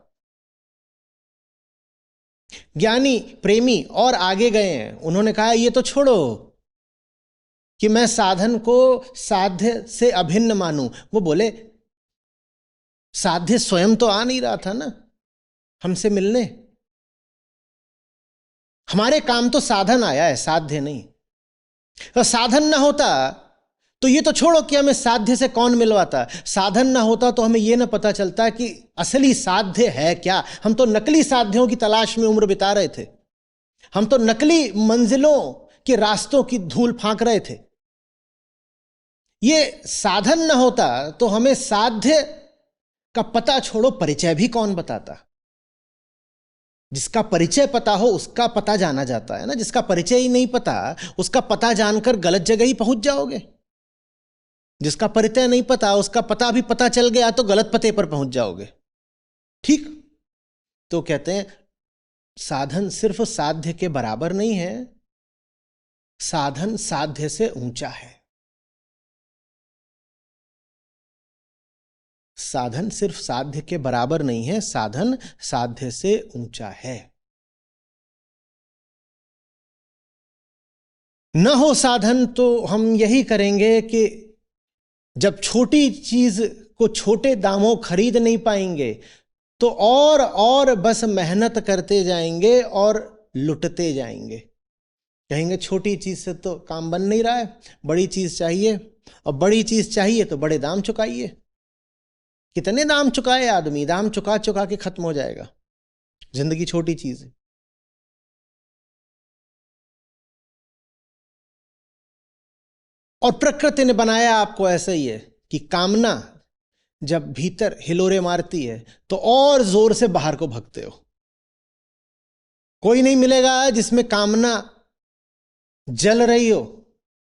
ज्ञानी प्रेमी और आगे गए हैं, उन्होंने कहा ये तो छोड़ो कि मैं साधन को साध्य से अभिन्न मानूं। वो बोले साध्य स्वयं तो आ नहीं रहा था ना हमसे मिलने, हमारे काम तो साधन आया है, साध्य नहीं। तो साधन ना होता तो ये तो छोड़ो कि हमें साध्य से कौन मिलवाता, साधन ना होता तो हमें ये ना पता चलता कि असली साध्य है क्या। हम तो नकली साध्यों की तलाश में उम्र बिता रहे थे, हम तो नकली मंजिलों के रास्तों की धूल फांक रहे थे। ये साधन ना होता तो हमें साध्य का पता छोड़ो परिचय भी कौन बताता। जिसका परिचय पता हो उसका पता जाना जाता है ना, जिसका परिचय ही नहीं पता उसका पता जानकर गलत जगह ही पहुंच जाओगे। जिसका परिचय नहीं पता उसका पता भी पता चल गया तो गलत पते पर पहुंच जाओगे। ठीक, तो कहते हैं साधन सिर्फ साध्य के बराबर नहीं है, साधन साध्य से ऊंचा है। साधन सिर्फ साध्य के बराबर नहीं है, साधन साध्य से ऊंचा है। न हो साधन तो हम यही करेंगे कि जब छोटी चीज को छोटे दामों खरीद नहीं पाएंगे तो और बस मेहनत करते जाएंगे और लुटते जाएंगे। कहेंगे छोटी चीज से तो काम बन नहीं रहा है, बड़ी चीज चाहिए, और बड़ी चीज चाहिए तो बड़े दाम चुकाइए। कितने दाम चुकाए आदमी, दाम चुका चुका के खत्म हो जाएगा। जिंदगी छोटी चीज है। और प्रकृति ने बनाया आपको ऐसा ही है कि कामना जब भीतर हिलोरे मारती है तो और जोर से बाहर को भगते हो। कोई नहीं मिलेगा जिसमें कामना जल रही हो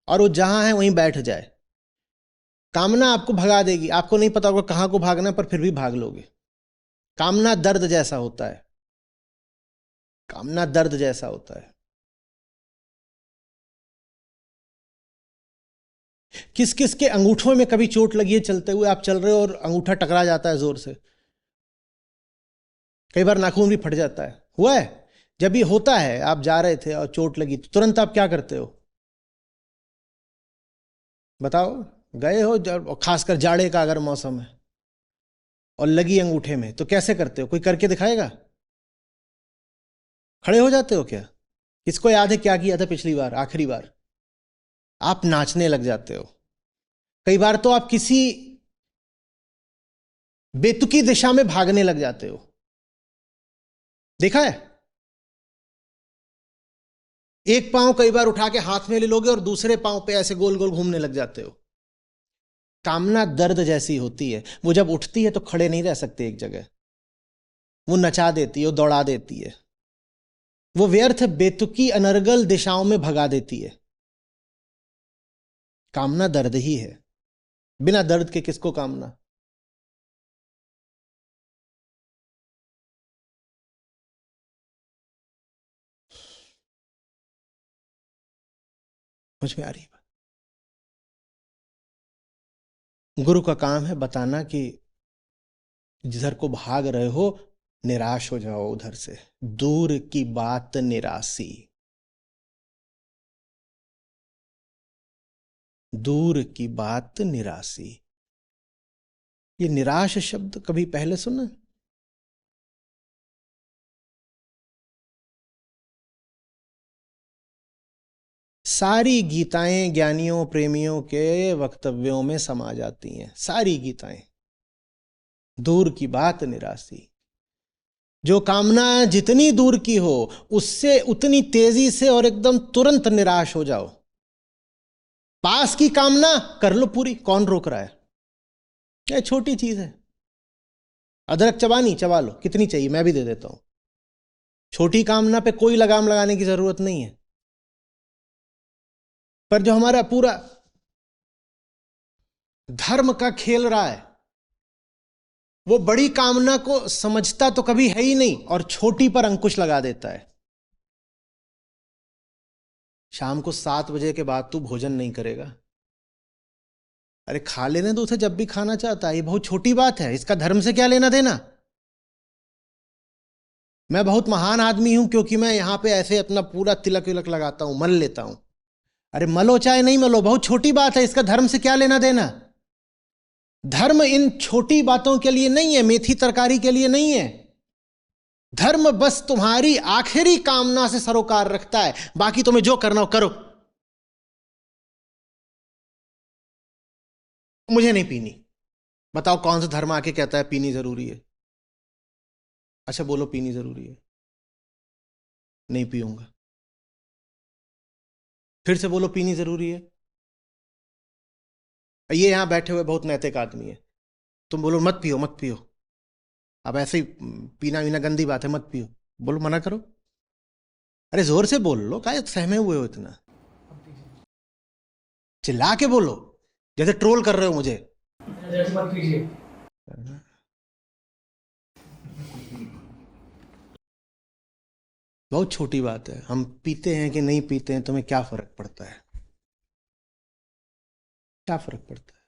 और वो जहां है वहीं बैठ जाए। कामना आपको भगा देगी, आपको नहीं पता होगा कहां को भागना, पर फिर भी भाग लोगे। कामना दर्द जैसा होता है, कामना दर्द जैसा होता है। किस किस के अंगूठों में कभी चोट लगी है, चलते हुए आप चल रहे हो और अंगूठा टकरा जाता है जोर से, कई बार नाखून भी फट जाता है। हुआ है? जब ये होता है, आप जा रहे थे और चोट लगी तो तुरंत आप क्या करते हो, बताओ। गए हो जब, खासकर जाड़े का अगर मौसम है और लगी अंगूठे में, तो कैसे करते हो? कोई करके दिखाएगा? खड़े हो जाते हो क्या? किसको याद है क्या किया था पिछली बार, आखिरी बार? आप नाचने लग जाते हो। कई बार तो आप किसी बेतुकी दिशा में भागने लग जाते हो। देखा है? एक पांव कई बार उठा के हाथ में ले लोगे और दूसरे पांव पे ऐसे गोल गोल घूमने लग जाते हो। कामना दर्द जैसी होती है, वो जब उठती है तो खड़े नहीं रह सकते एक जगह, वो नचा देती है, वो दौड़ा देती है, वो व्यर्थ बेतुकी अनर्गल दिशाओं में भगा देती है। कामना दर्द ही है, बिना दर्द के किसको कामना। मुझ में आ रही बात। गुरु का काम है बताना कि जिधर को भाग रहे हो निराश हो जाओ, उधर से दूर की बात निराशी, दूर की बात निराशी। ये निराश शब्द कभी पहले सुना? सारी गीताएं ज्ञानियों प्रेमियों के वक्तव्यों में समा जाती हैं, सारी गीताएं। दूर की बात निराशी, जो कामना जितनी दूर की हो उससे उतनी तेजी से और एकदम तुरंत निराश हो जाओ। पास की कामना कर लो पूरी, कौन रोक रहा है? यह छोटी चीज है। अदरक चबानी, चबा लो, कितनी चाहिए मैं भी दे देता हूं। छोटी कामना पे कोई लगाम लगाने की जरूरत नहीं है। पर जो हमारा पूरा धर्म का खेल रहा है, वो बड़ी कामना को समझता तो कभी है ही नहीं और छोटी पर अंकुश लगा देता है। शाम को 7 बजे के बाद तू भोजन नहीं करेगा, अरे खा लेने दो उसे जब भी खाना चाहता है, ये बहुत छोटी बात है, इसका धर्म से क्या लेना देना। मैं बहुत महान आदमी हूं क्योंकि मैं यहां पे ऐसे अपना पूरा तिलक विलक लगाता हूं, मल लेता हूं। अरे मलो चाहे नहीं मलो, बहुत छोटी बात है, इसका धर्म से क्या लेना देना। धर्म इन छोटी बातों के लिए नहीं है, मेथी तरकारी के लिए नहीं है। धर्म बस तुम्हारी आखिरी कामना से सरोकार रखता है, बाकी तुम्हें जो करना हो करो। मुझे नहीं पीनी, बताओ कौन सा धर्म आके कहता है पीनी जरूरी है। अच्छा बोलो पीनी जरूरी है, नहीं पीऊंगा। फिर से बोलो पीनी जरूरी है। ये यहां बैठे हुए बहुत नैतिक आदमी है, तुम बोलो मत पियो मत पियो, अब ऐसे ही पीना वीना गंदी बात है मत पियो, बोलो मना करो। अरे जोर से बोल लो, काहे सहमे हुए हो इतना, चिल्ला के बोलो जैसे ट्रोल कर रहे हो मुझे। मत कीजिए। बहुत छोटी बात है, हम पीते हैं कि नहीं पीते हैं तुम्हें क्या फर्क पड़ता है, क्या फर्क पड़ता है।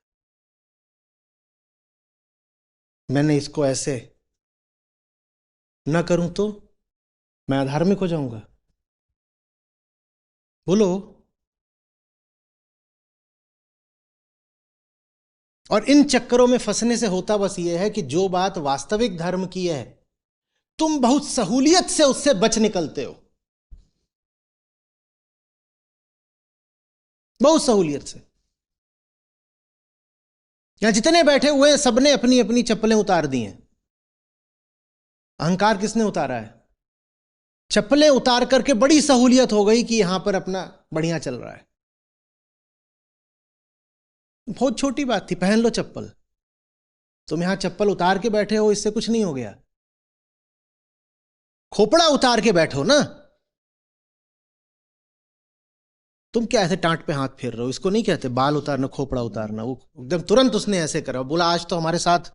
मैंने इसको ऐसे न करूं तो मैं अधार्मिक हो जाऊंगा, बोलो। और इन चक्करों में फंसने से होता बस ये है कि जो बात वास्तविक धर्म की है तुम बहुत सहूलियत से उससे बच निकलते हो, बहुत सहूलियत से। यहां जितने बैठे हुए हैं सबने अपनी अपनी चप्पलें उतार दी हैं। अहंकार किसने उतारा है? चप्पलें उतार करके बड़ी सहूलियत हो गई कि यहां पर अपना बढ़िया चल रहा है। बहुत छोटी बात थी, पहन लो चप्पल। तुम यहां चप्पल उतार के बैठे हो, इससे कुछ नहीं हो गया। खोपड़ा उतार के बैठो ना। तुम क्या ऐसे टांट पे हाथ फेर रहे हो? इसको नहीं कहते बाल उतारना, खोपड़ा उतारना। वो एकदम तुरंत उसने ऐसे करा, बोला आज तो हमारे साथ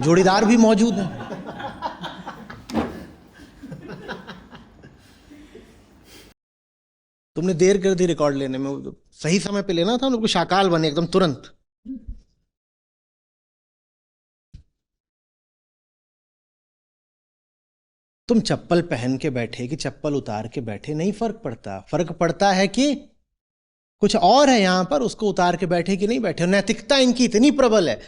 जोड़ीदार भी मौजूद है। तुमने देर कर दी रिकॉर्ड लेने में, सही समय पे लेना था, उनको शाकाल बने एकदम तुरंत। तुम चप्पल पहन के बैठे कि चप्पल उतार के बैठे नहीं फर्क पड़ता, फर्क पड़ता है कि कुछ और है यहां पर, उसको उतार के बैठे कि नहीं बैठे। नैतिकता इनकी इतनी प्रबल है,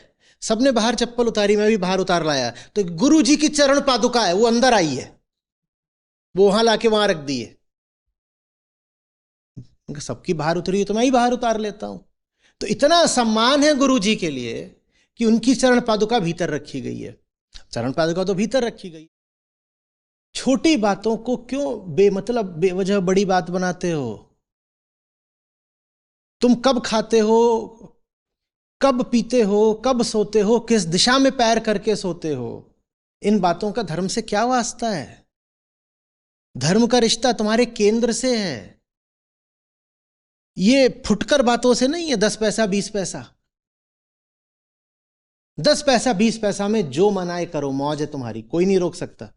सबने बाहर चप्पल उतारी, मैं भी बाहर उतार लाया, तो गुरु जी की चरण पादुका है वो अंदर आई है, वो वहां लाके वहां रख दी है। सबकी बाहर उतरी है तो मैं ही बाहर उतार लेता हूं। तो इतना सम्मान है गुरु जी के लिए कि उनकी चरण पादुका भीतर रखी गई है। चरण पादुका तो भीतर रखी गई। छोटी बातों को क्यों बेमतलब बेवजह बड़ी बात बनाते हो? तुम कब खाते हो, कब पीते हो, कब सोते हो, किस दिशा में पैर करके सोते हो, इन बातों का धर्म से क्या वास्ता है? धर्म का रिश्ता तुम्हारे केंद्र से है, ये फुटकर बातों से नहीं है। 10 पैसा 20 पैसा, 10 पैसा 20 पैसा में जो मनाए करो, मौज है तुम्हारी, कोई नहीं रोक सकता।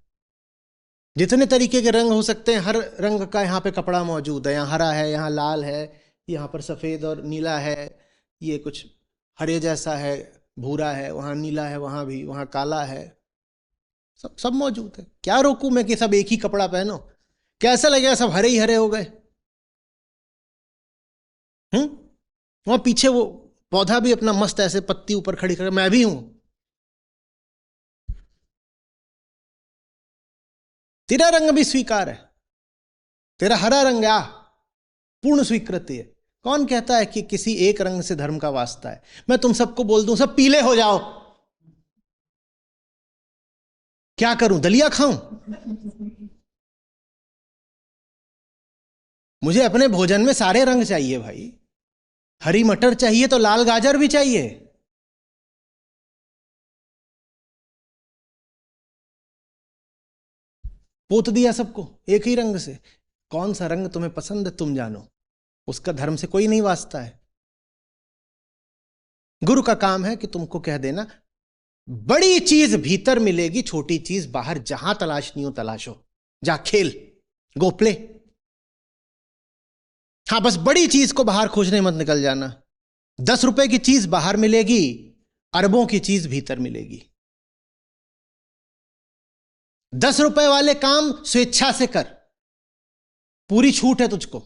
जितने तरीके के रंग हो सकते हैं, हर रंग का यहाँ पे कपड़ा मौजूद है। यहाँ हरा है, यहाँ लाल है, यहाँ पर सफेद और नीला है, ये कुछ हरे जैसा है, भूरा है, वहां नीला है, वहां भी, वहां काला है, सब सब मौजूद है। क्या रोकूं मैं कि सब एक ही कपड़ा पहनो? कैसा लगेगा सब हरे ही हरे हो गए? वहां पीछे वो पौधा भी अपना मस्त ऐसे पत्ती ऊपर खड़ी कर, मैं भी हूं। तेरा रंग भी स्वीकार है, तेरा हरा रंग आ पूर्ण स्वीकृति है। कौन कहता है कि किसी एक रंग से धर्म का वास्ता है? मैं तुम सबको बोल दूं सब पीले हो जाओ, क्या करूं, दलिया खाऊं? मुझे अपने भोजन में सारे रंग चाहिए भाई। हरी मटर चाहिए तो लाल गाजर भी चाहिए। पोत दिया सबको एक ही रंग से। कौन सा रंग तुम्हें पसंद है तुम जानो, उसका धर्म से कोई नहीं वास्ता है। गुरु का काम है कि तुमको कह देना बड़ी चीज भीतर मिलेगी, छोटी चीज बाहर, जहां तलाशनी हो तलाशो, जा खेल, गो प्ले। हाँ, बस बड़ी चीज को बाहर खोजने मत निकल जाना। 10 रुपए की चीज बाहर मिलेगी, अरबों की चीज भीतर मिलेगी। 10 रुपए वाले काम स्वेच्छा से कर, पूरी छूट है तुझको।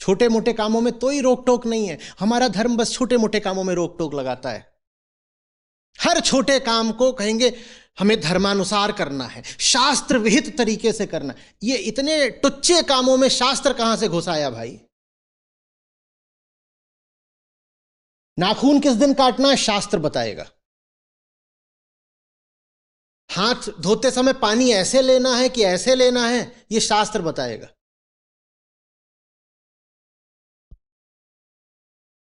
छोटे मोटे कामों में तो ही रोक टोक नहीं है। हमारा धर्म बस छोटे मोटे कामों में रोक टोक लगाता है। हर छोटे काम को कहेंगे हमें धर्मानुसार करना है, शास्त्र विहित तरीके से करना। ये इतने टुच्चे कामों में शास्त्र कहां से घुसाया भाई? नाखून किस दिन काटना है शास्त्र बताएगा। हाथ धोते समय पानी ऐसे लेना है कि ऐसे लेना है, यह शास्त्र बताएगा।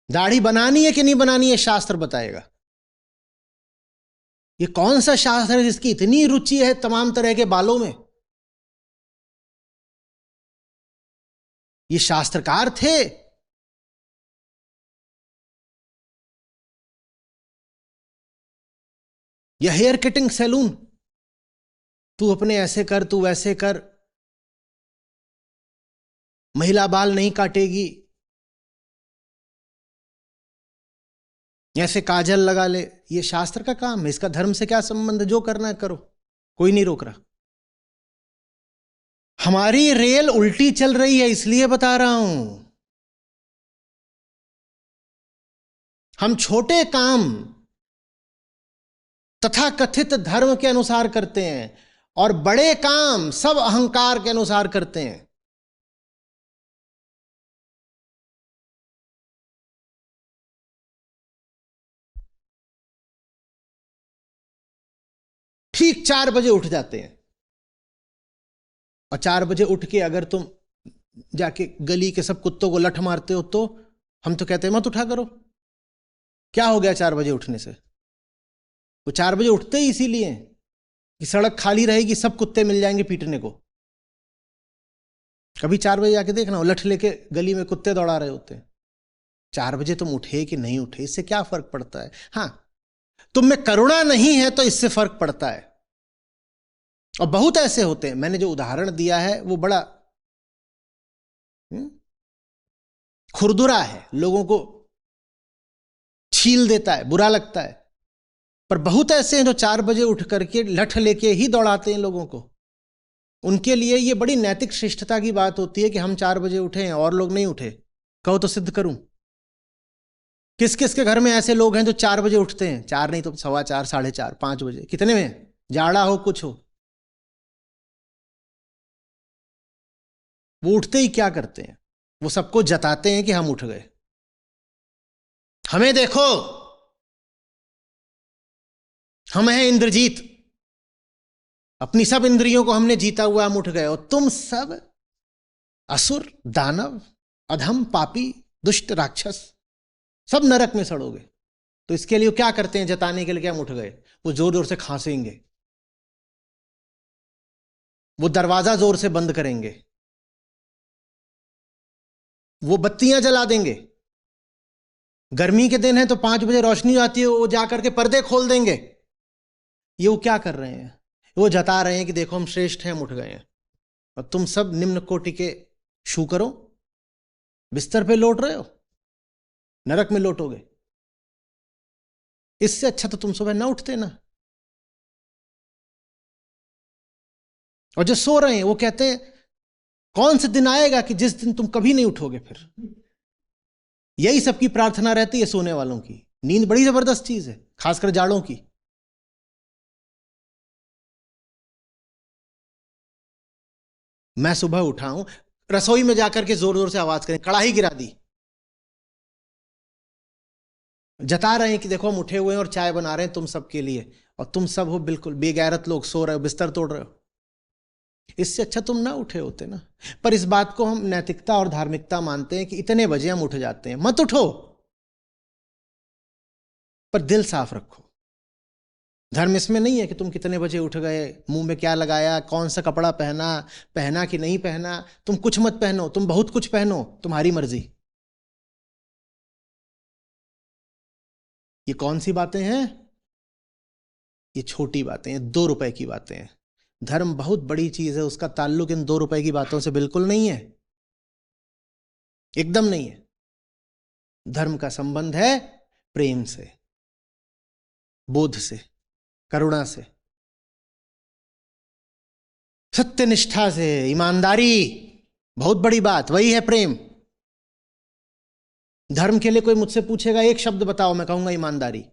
दाढ़ी बनानी है कि नहीं बनानी है शास्त्र बताएगा। ये कौन सा शास्त्र है जिसकी इतनी रुचि है तमाम तरह के बालों में? ये शास्त्रकार थे। या हेयर कटिंग सैलून, तू अपने ऐसे कर, तू वैसे कर, महिला बाल नहीं काटेगी, ऐसे काजल लगा ले। ये शास्त्र का काम है, इसका धर्म से क्या संबंध है? जो करना है करो, कोई नहीं रोक रहा। हमारी रेल उल्टी चल रही है इसलिए बता रहा हूं। हम छोटे काम तथा कथित धर्म के अनुसार करते हैं और बड़े काम सब अहंकार के अनुसार करते हैं। ठीक 4 बजे उठ जाते हैं और 4 बजे उठ के अगर तुम जाके गली के सब कुत्तों को लठ मारते हो तो हम तो कहते हैं मत उठा करो। क्या हो गया 4 बजे उठने से? वो 4 बजे उठते ही इसीलिए कि सड़क खाली रहेगी, सब कुत्ते मिल जाएंगे पीटने को। कभी 4 बजे जाके देखना, वो लठ लेके गली में कुत्ते दौड़ा रहे होते हैं। 4 बजे तुम उठे कि नहीं उठे, इससे क्या फर्क पड़ता है? हाँ, तुम में करुणा नहीं है तो इससे फर्क पड़ता है। और बहुत ऐसे होते हैं, मैंने जो उदाहरण दिया है वो बड़ा खुरदुरा है, लोगों को छील देता है, बुरा लगता है। पर बहुत ऐसे हैं जो 4 बजे उठ करके लठ लेके ही दौड़ाते हैं लोगों को। उनके लिए ये बड़ी नैतिक श्रेष्ठता की बात होती है कि हम 4 बजे उठे हैं और लोग नहीं उठे। कहो तो सिद्ध करूं। किस किस के घर में ऐसे लोग हैं जो 4 बजे उठते हैं? 4 नहीं तो 4:15, 4:30, 5 बजे, कितने में, जाड़ा हो कुछ हो। वो उठते ही क्या करते हैं? वो सबको जताते हैं कि हम उठ गए, हमें देखो, हम हैं इंद्रजीत, अपनी सब इंद्रियों को हमने जीता हुआ, हम उठ गए। और तुम सब असुर, दानव, अधम, पापी, दुष्ट, राक्षस, सब नरक में सड़ोगे। तो इसके लिए क्या करते हैं? जताने के लिए कि हम उठ गए। वो जोर जोर से खांसेंगे, वो दरवाजा जोर से बंद करेंगे, वो बत्तियां जला देंगे। गर्मी के दिन है तो 5 बजे रोशनी आती है, वो जाकर के पर्दे खोल देंगे। ये वो क्या कर रहे हैं? वो जता रहे हैं कि देखो हम श्रेष्ठ हैं, हम उठ गए हैं। और तुम सब निम्न कोटि के शू करो, बिस्तर पे लौट रहे हो, नरक में लौटोगे। इससे अच्छा तो तुम सुबह ना उठते ना। और जो सो रहे हैं वो कहते हैं कौन से दिन आएगा कि जिस दिन तुम कभी नहीं उठोगे फिर। यही सबकी प्रार्थना रहती है सोने वालों की। नींद बड़ी जबरदस्त चीज है, खासकर जाड़ों की। मैं सुबह उठा हूं, रसोई में जाकर के जोर जोर से आवाज करें, कढ़ाई गिरा दी, जता रहे हैं कि देखो हम उठे हुए हैं और चाय बना रहे हैं तुम सबके लिए, और तुम सब हो बिल्कुल बेगैरत लोग, सो रहे हो, बिस्तर तोड़ रहे हो। इससे अच्छा तुम ना उठे होते ना। पर इस बात को हम नैतिकता और धार्मिकता मानते हैं कि इतने बजे हम उठ जाते हैं। मत उठो, पर दिल साफ रखो। धर्म इसमें नहीं है कि तुम कितने बजे उठ गए, मुंह में क्या लगाया, कौन सा कपड़ा पहना, पहना कि नहीं पहना। तुम कुछ मत पहनो, तुम बहुत कुछ पहनो, तुम्हारी मर्जी। ये कौन सी बातें हैं? ये छोटी बातें हैं, 2 रुपए की बातें हैं। धर्म बहुत बड़ी चीज है, उसका ताल्लुक इन 2 रुपए की बातों से बिल्कुल नहीं है, एकदम नहीं है। धर्म का संबंध है प्रेम से, बोध से, करुणा से, सत्यनिष्ठा से, ईमानदारी। बहुत बड़ी बात, वही है प्रेम। धर्म के लिए कोई मुझसे पूछेगा एक शब्द बताओ, मैं कहूंगा ईमानदारी।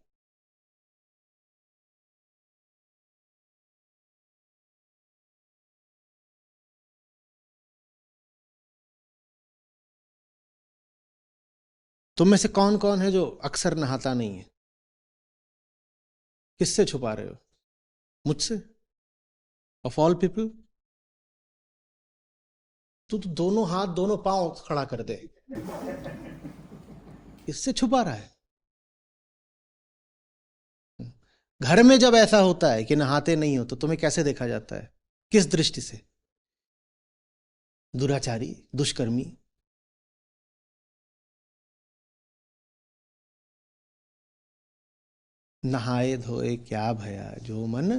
तुम में से कौन कौन है जो अक्सर नहाता नहीं है? किससे छुपा रहे हो? मुझसे? Of all people? तू तो दोनों हाथ दोनों पांव खड़ा कर दे, किससे छुपा रहा है? घर में जब ऐसा होता है कि नहाते नहीं हो तो तुम्हें कैसे देखा जाता है, किस दृष्टि से? दुराचारी, दुष्कर्मी। नहाए धोए क्या भया जो मन।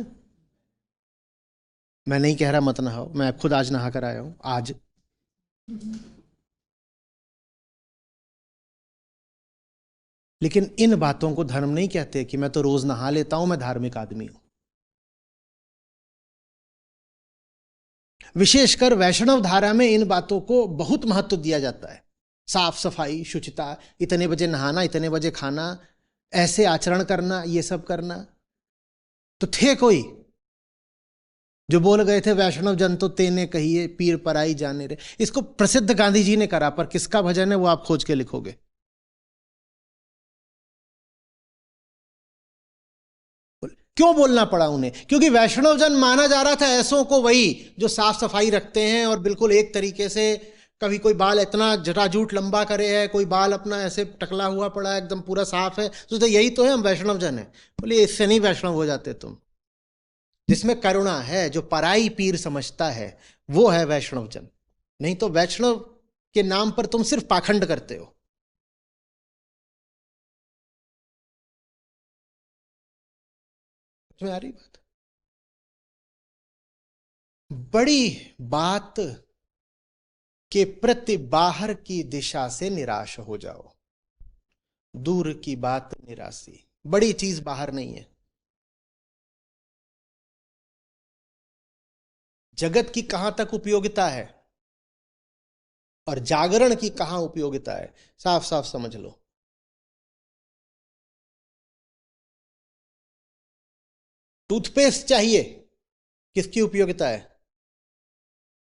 मैं नहीं कह रहा मत नहाओ, मैं खुद आज नहा कर आया हूं आज। लेकिन इन बातों को धर्म नहीं कहते कि मैं तो रोज नहा लेता हूं, मैं धार्मिक आदमी हूं। विशेषकर वैष्णव धारा में इन बातों को बहुत महत्व दिया जाता है। साफ सफाई, शुचिता, इतने बजे नहाना, इतने बजे खाना, ऐसे आचरण करना, ये सब करना। तो थे कोई जो बोल गए थे वैष्णव जन तो तेने कहिए पीर पराई जाने रे। इसको प्रसिद्ध गांधी जी ने करा, पर किसका भजन है वो आप खोज के लिखोगे। क्यों बोलना पड़ा उन्हें? क्योंकि वैष्णव जन माना जा रहा था ऐसों को, वही जो साफ सफाई रखते हैं और बिल्कुल एक तरीके से, कभी कोई बाल इतना जटाजूट लंबा करे है, कोई बाल अपना ऐसे टकला हुआ पड़ा है, एकदम पूरा साफ है, तो यही तो है, हम वैष्णव जन है। बोले इससे नहीं वैष्णव हो जाते तुम। जिसमें करुणा है, जो पराई पीर समझता है, वो है वैष्णव जन। नहीं तो वैष्णव के नाम पर तुम सिर्फ पाखंड करते हो। तुम्हें आ रही बात? बड़ी बात के प्रति बाहर की दिशा से निराश हो जाओ, दूर की बात निराशी। बड़ी चीज बाहर नहीं है। जगत की कहां तक उपयोगिता है और जागरण की कहां उपयोगिता है, साफ साफ समझ लो। टूथपेस्ट चाहिए, किसकी उपयोगिता है?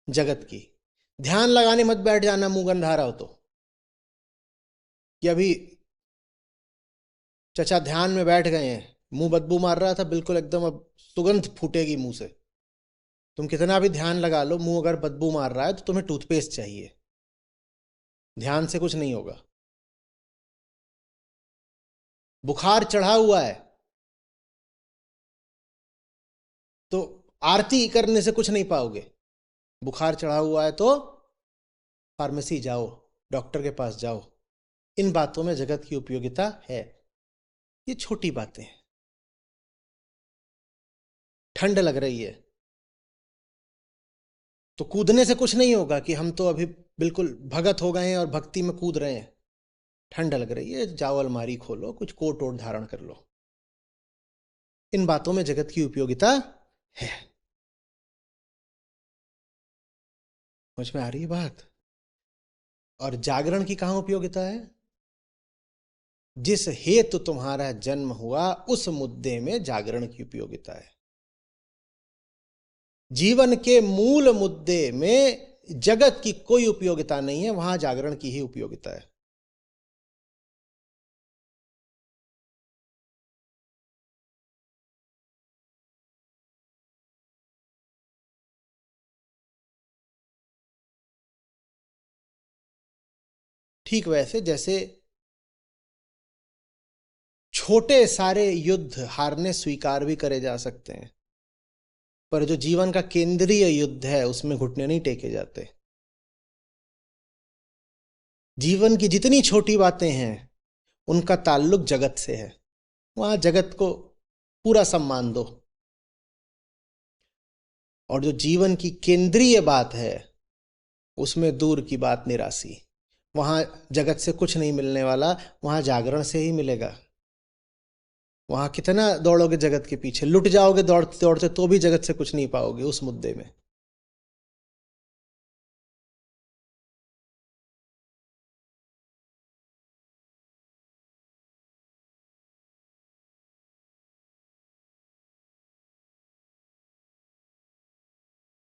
जगत की। ध्यान लगाने मत बैठ जाना मुंह गंधा रहा हो तो, कि अभी चचा ध्यान में बैठ गए हैं, मुंह बदबू मार रहा था बिल्कुल एकदम, अब सुगंध फूटेगी मुंह से। तुम कितना भी ध्यान लगा लो, मुंह अगर बदबू मार रहा है तो तुम्हें टूथपेस्ट चाहिए। ध्यान से कुछ नहीं होगा। बुखार चढ़ा हुआ है तो आरती करने से कुछ नहीं पाओगे। बुखार चढ़ा हुआ है तो फार्मेसी जाओ, डॉक्टर के पास जाओ। इन बातों में जगत की उपयोगिता है। ये छोटी बातें हैं। ठंड लग रही है तो कूदने से कुछ नहीं होगा कि हम तो अभी बिल्कुल भगत हो गए हैं और भक्ति में कूद रहे हैं। ठंड लग रही है, जाओ अलमारी खोलो, कुछ कोट वोट धारण कर लो। इन बातों में जगत की उपयोगिता है। समझ में आ रही है बात? और जागरण की कहां उपयोगिता है? जिस हेतु तुम्हारा जन्म हुआ उस मुद्दे में जागरण की उपयोगिता है। जीवन के मूल मुद्दे में जगत की कोई उपयोगिता नहीं है, वहां जागरण की ही उपयोगिता है। ठीक वैसे जैसे छोटे सारे युद्ध हारने स्वीकार भी करे जा सकते हैं, पर जो जीवन का केंद्रीय युद्ध है उसमें घुटने नहीं टेके जाते। जीवन की जितनी छोटी बातें हैं उनका ताल्लुक जगत से है, वहां जगत को पूरा सम्मान दो। और जो जीवन की केंद्रीय बात है उसमें दूर की बात निराशी, वहां जगत से कुछ नहीं मिलने वाला, वहां जागरण से ही मिलेगा। वहां कितना दौड़ोगे जगत के पीछे, लुट जाओगे दौड़ते दौड़ते तो भी जगत से कुछ नहीं पाओगे उस मुद्दे में।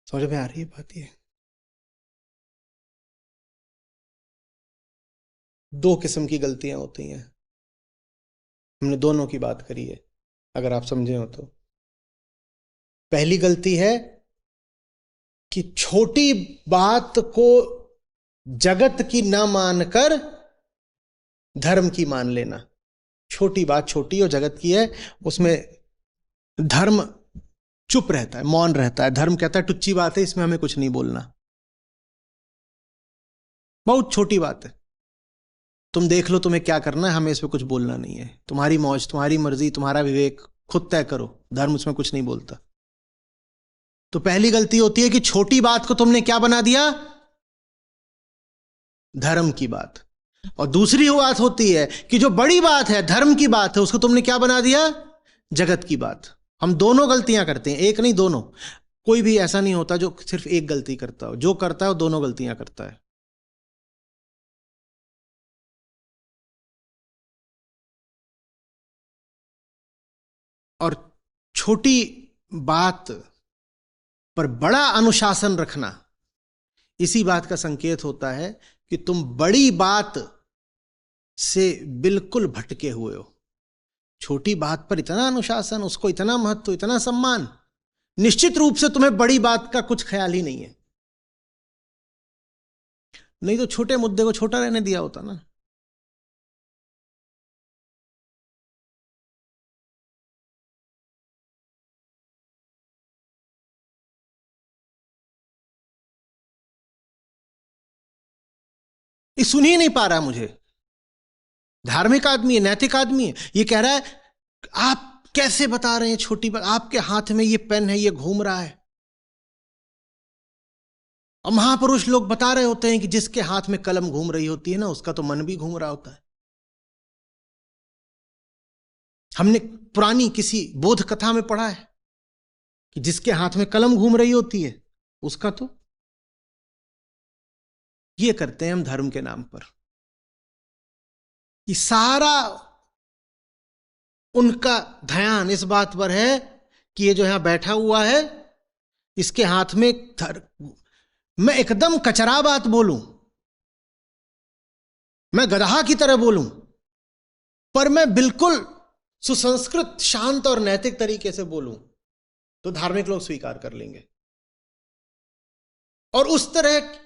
समझ में आ रही है बात? ये दो किस्म की गलतियां होती हैं, हमने दोनों की बात करी है, अगर आप समझे हो तो। पहली गलती है कि छोटी बात को जगत की ना मानकर धर्म की मान लेना। छोटी बात छोटी और जगत की है, उसमें धर्म चुप रहता है, मौन रहता है। धर्म कहता है टुच्ची बात है, इसमें हमें कुछ नहीं बोलना, बहुत छोटी बात है, तुम देख लो तुम्हें क्या करना है, हमें इस पे कुछ बोलना नहीं है, तुम्हारी मौज, तुम्हारी मर्जी, तुम्हारा विवेक, खुद तय करो। धर्म उसमें कुछ नहीं बोलता। तो पहली गलती होती है कि छोटी बात को तुमने क्या बना दिया? धर्म की बात। और दूसरी बात होती है कि जो बड़ी बात है, धर्म की बात है, उसको तुमने क्या बना दिया? जगत की बात। हम दोनों गलतियां करते हैं, एक नहीं दोनों। कोई भी ऐसा नहीं होता जो सिर्फ एक गलती करता हो, जो करता है वो दोनों गलतियां करता है। और छोटी बात पर बड़ा अनुशासन रखना इसी बात का संकेत होता है कि तुम बड़ी बात से बिल्कुल भटके हुए हो। छोटी बात पर इतना अनुशासन, उसको इतना महत्व, इतना सम्मान, निश्चित रूप से तुम्हें बड़ी बात का कुछ ख्याल ही नहीं है। नहीं तो छोटे मुद्दे को छोटा रहने दिया होता ना। ये सुन ही नहीं पा रहा मुझे। धार्मिक आदमी है, नैतिक आदमी है, ये कह रहा है आप कैसे बता रहे हैं छोटी बात, आपके हाथ में ये पेन है, ये घूम रहा है। और महापुरुष लोग बता रहे होते हैं कि जिसके हाथ में कलम घूम रही होती है ना, उसका तो मन भी घूम रहा होता है। हमने पुरानी किसी बोध कथा में पढ़ा है कि जिसके हाथ में कलम घूम रही होती है उसका तो। ये करते हैं हम धर्म के नाम पर कि सारा उनका ध्यान इस बात पर है कि ये जो यहां बैठा हुआ है इसके हाथ में मैं एकदम कचरा बात बोलूं, मैं गधा की तरह बोलूं, पर मैं बिल्कुल सुसंस्कृत, शांत और नैतिक तरीके से बोलूं तो धार्मिक लोग स्वीकार कर लेंगे। और उस तरह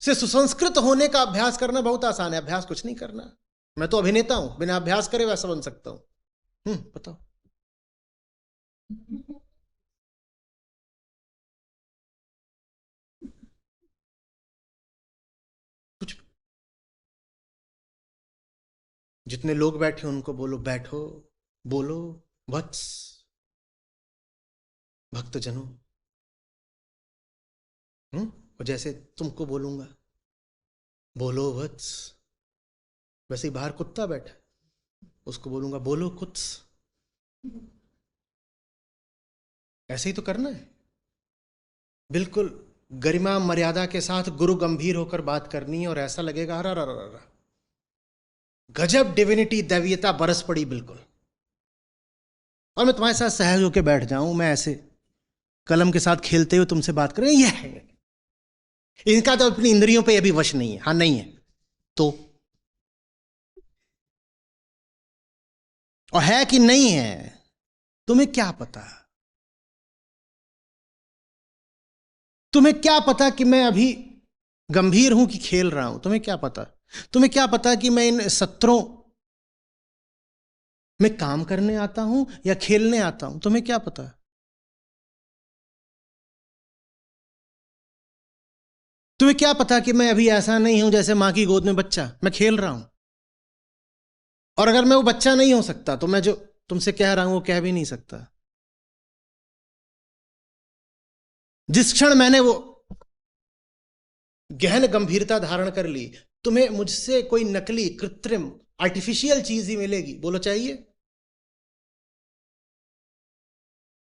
से सुसंस्कृत होने का अभ्यास करना बहुत आसान है। अभ्यास कुछ नहीं करना। मैं तो अभिनेता हूं, बिना अभ्यास करे वैसा बन सकता हूं। बताओ। कुछ जितने लोग बैठे उनको बोलो बैठो, बोलो वत्स, भक्तजनों। और जैसे तुमको बोलूंगा बोलो वत्स, वैसे ही बाहर कुत्ता बैठा, उसको बोलूंगा बोलो कुत्स। ऐसे ही तो करना है। बिल्कुल गरिमा मर्यादा के साथ गुरु गंभीर होकर बात करनी है और ऐसा लगेगा अरे अरे गजब डिविनिटी, दैवीयता बरस पड़ी बिल्कुल। और मैं तुम्हारे साथ सहज होकर बैठ जाऊं, मैं ऐसे कलम के साथ खेलते हुए तुमसे बात करें, यह है इनका तो अपनी इंद्रियों पे अभी वश नहीं है। हाँ नहीं है तो, और है कि नहीं है तुम्हें क्या पता? तुम्हें क्या पता कि मैं अभी गंभीर हूं कि खेल रहा हूं? तुम्हें क्या पता? तुम्हें क्या पता कि मैं इन सत्रों मैं काम करने आता हूं या खेलने आता हूं, तुम्हें क्या पता? तुम्हें क्या पता कि मैं अभी ऐसा नहीं हूं जैसे मां की गोद में बच्चा, मैं खेल रहा हूं। और अगर मैं वो बच्चा नहीं हो सकता तो मैं जो तुमसे कह रहा हूं वो कह भी नहीं सकता। जिस क्षण मैंने वो गहन गंभीरता धारण कर ली, तुम्हें मुझसे कोई नकली, कृत्रिम, आर्टिफिशियल चीज ही मिलेगी, बोलो चाहिए?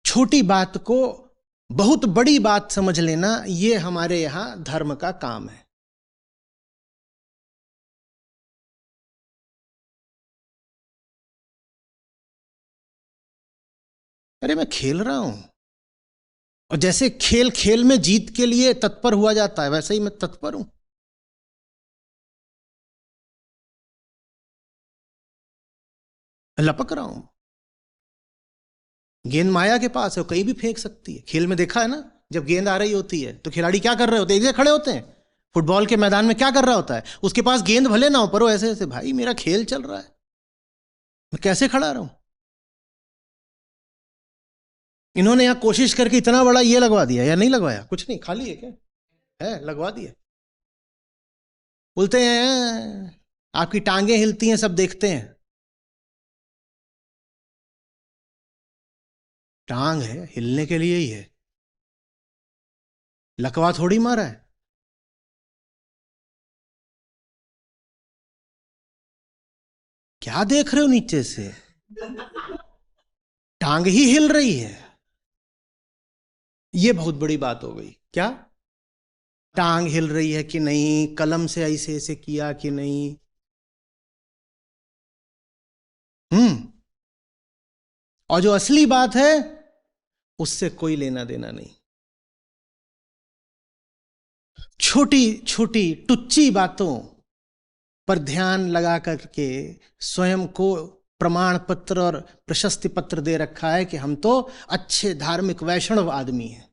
छोटी बात को बहुत बड़ी बात समझ लेना, यह हमारे यहां धर्म का काम है। अरे मैं खेल रहा हूं, और जैसे खेल खेल में जीत के लिए तत्पर हुआ जाता है, वैसे ही मैं तत्पर हूं। लपक रहा हूं। गेंद माया के पास है, कहीं भी फेंक सकती है। खेल में देखा है ना, जब गेंद आ रही होती है तो खिलाड़ी क्या कर रहे होते हैं? एक जगह खड़े होते हैं। फुटबॉल के मैदान में क्या कर रहा होता है? उसके पास गेंद भले ना हो, पर वो ऐसे ऐसे, भाई मेरा खेल चल रहा है, मैं कैसे खड़ा रहूं? इन्होंने यहां कोशिश करके इतना बड़ा ये लगवा दिया, या नहीं लगवाया? कुछ नहीं, खाली है क्या? है, लगवा दिया। बोलते हैं आपकी टांगे हिलती हैं, सब देखते हैं। टांग है हिलने के लिए ही है, लकवा थोड़ी मारा है। क्या देख रहे हो नीचे से? टांग ही हिल रही है। ये बहुत बड़ी बात हो गई। क्या टांग हिल रही है कि नहीं, कलम से ऐसे ऐसे किया कि नहीं? हम्म। और जो असली बात है उससे कोई लेना देना नहीं। छोटी छोटी टुच्ची बातों पर ध्यान लगा करके स्वयं को प्रमाण पत्र और प्रशस्ति पत्र दे रखा है कि हम तो अच्छे धार्मिक वैष्णव आदमी हैं।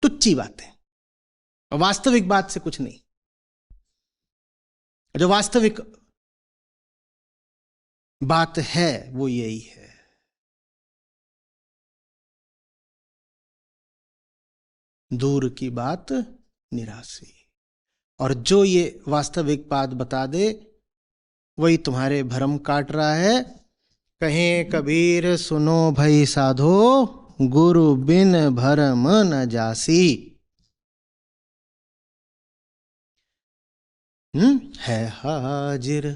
टुच्ची बातें, वास्तविक बात से कुछ नहीं। जो वास्तविक बात है वो यही है। दूर की बात निराशी। और जो ये वास्तविक बात बता दे वही तुम्हारे भरम काट रहा है। कहें कबीर सुनो भई साधो, गुरु बिन भरम न जासी। है हाजिर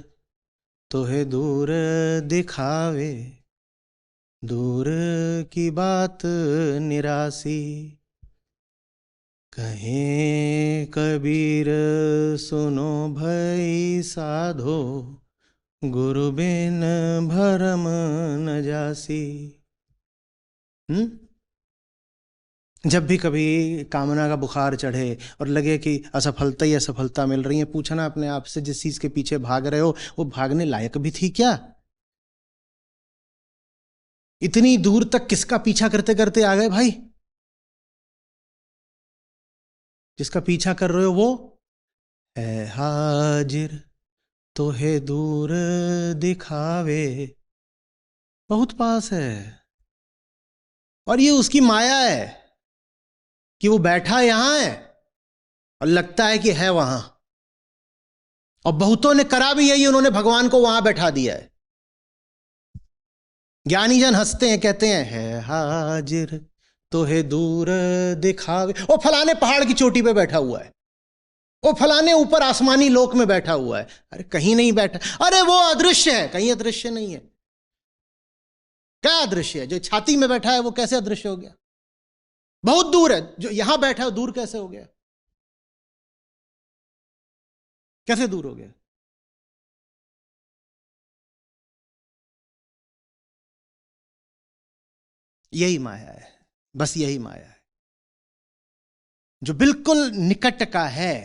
तो है दूर दिखावे, दूर की बात निराशी। कहें कबीर सुनो भई साधो, गुरु बिन भरम न जासी। जब भी कभी कामना का बुखार चढ़े और लगे कि असफलता ही असफलता मिल रही है, पूछना अपने आप से, जिस चीज के पीछे भाग रहे हो वो भागने लायक भी थी क्या? इतनी दूर तक किसका पीछा करते करते आ गए भाई? जिसका पीछा कर रहे हो वो है हाजिर तो है दूर दिखावे, बहुत पास है। और ये उसकी माया है कि वो बैठा यहां है और लगता है कि है वहां। और बहुतों ने करा भी यही, उन्होंने भगवान को वहां बैठा दिया है। ज्ञानी जन हंसते हैं, कहते हैं है हाजिर तो है दूर दिखावे। ओ फलाने पहाड़ की चोटी पे बैठा हुआ है, ओ फलाने ऊपर आसमानी लोक में बैठा हुआ है। अरे कहीं नहीं बैठा, अरे वो अदृश्य है। कहीं अदृश्य नहीं है। क्या अदृश्य है? जो छाती में बैठा है वो कैसे अदृश्य हो गया? बहुत दूर है। जो यहां बैठा है दूर कैसे हो गया? कैसे दूर हो गया? यही माया है, बस यही माया है। जो बिल्कुल निकट का है,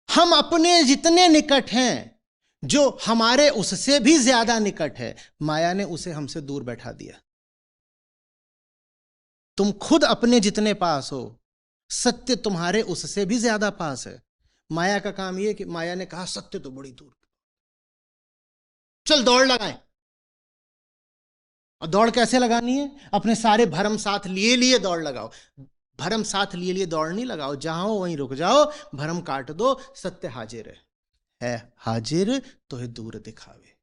हम अपने जितने निकट हैं, जो हमारे उससे भी ज्यादा निकट है, माया ने उसे हमसे दूर बैठा दिया। तुम खुद अपने जितने पास हो, सत्य तुम्हारे उससे भी ज्यादा पास है। माया का काम यह कि माया ने कहा सत्य तो बड़ी दूर, चल दौड़ लगाएं। और दौड़ कैसे लगानी है? अपने सारे भरम साथ लिए लिए दौड़ लगाओ। भरम साथ लिए लिए दौड़ नहीं लगाओ, जहां हो वहीं रुक जाओ, भरम काट दो, सत्य हाजिर है हाजिर तो है दूर दिखावे।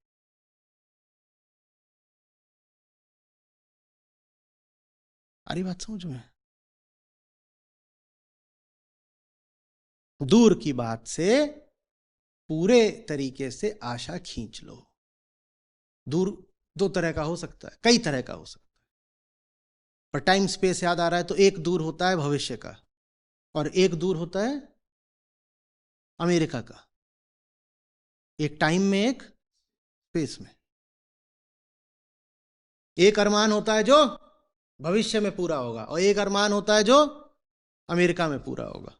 अरे बात समझ में? दूर की बात से पूरे तरीके से आशा खींच लो। दूर दो तरह का हो सकता है, कई तरह का हो सकता है, पर टाइम स्पेस याद आ रहा है तो एक दूर होता है भविष्य का, और एक दूर होता है अमेरिका का। एक टाइम में, एक स्पेस में। एक अरमान होता है जो भविष्य में पूरा होगा, और एक अरमान होता है जो अमेरिका में पूरा होगा।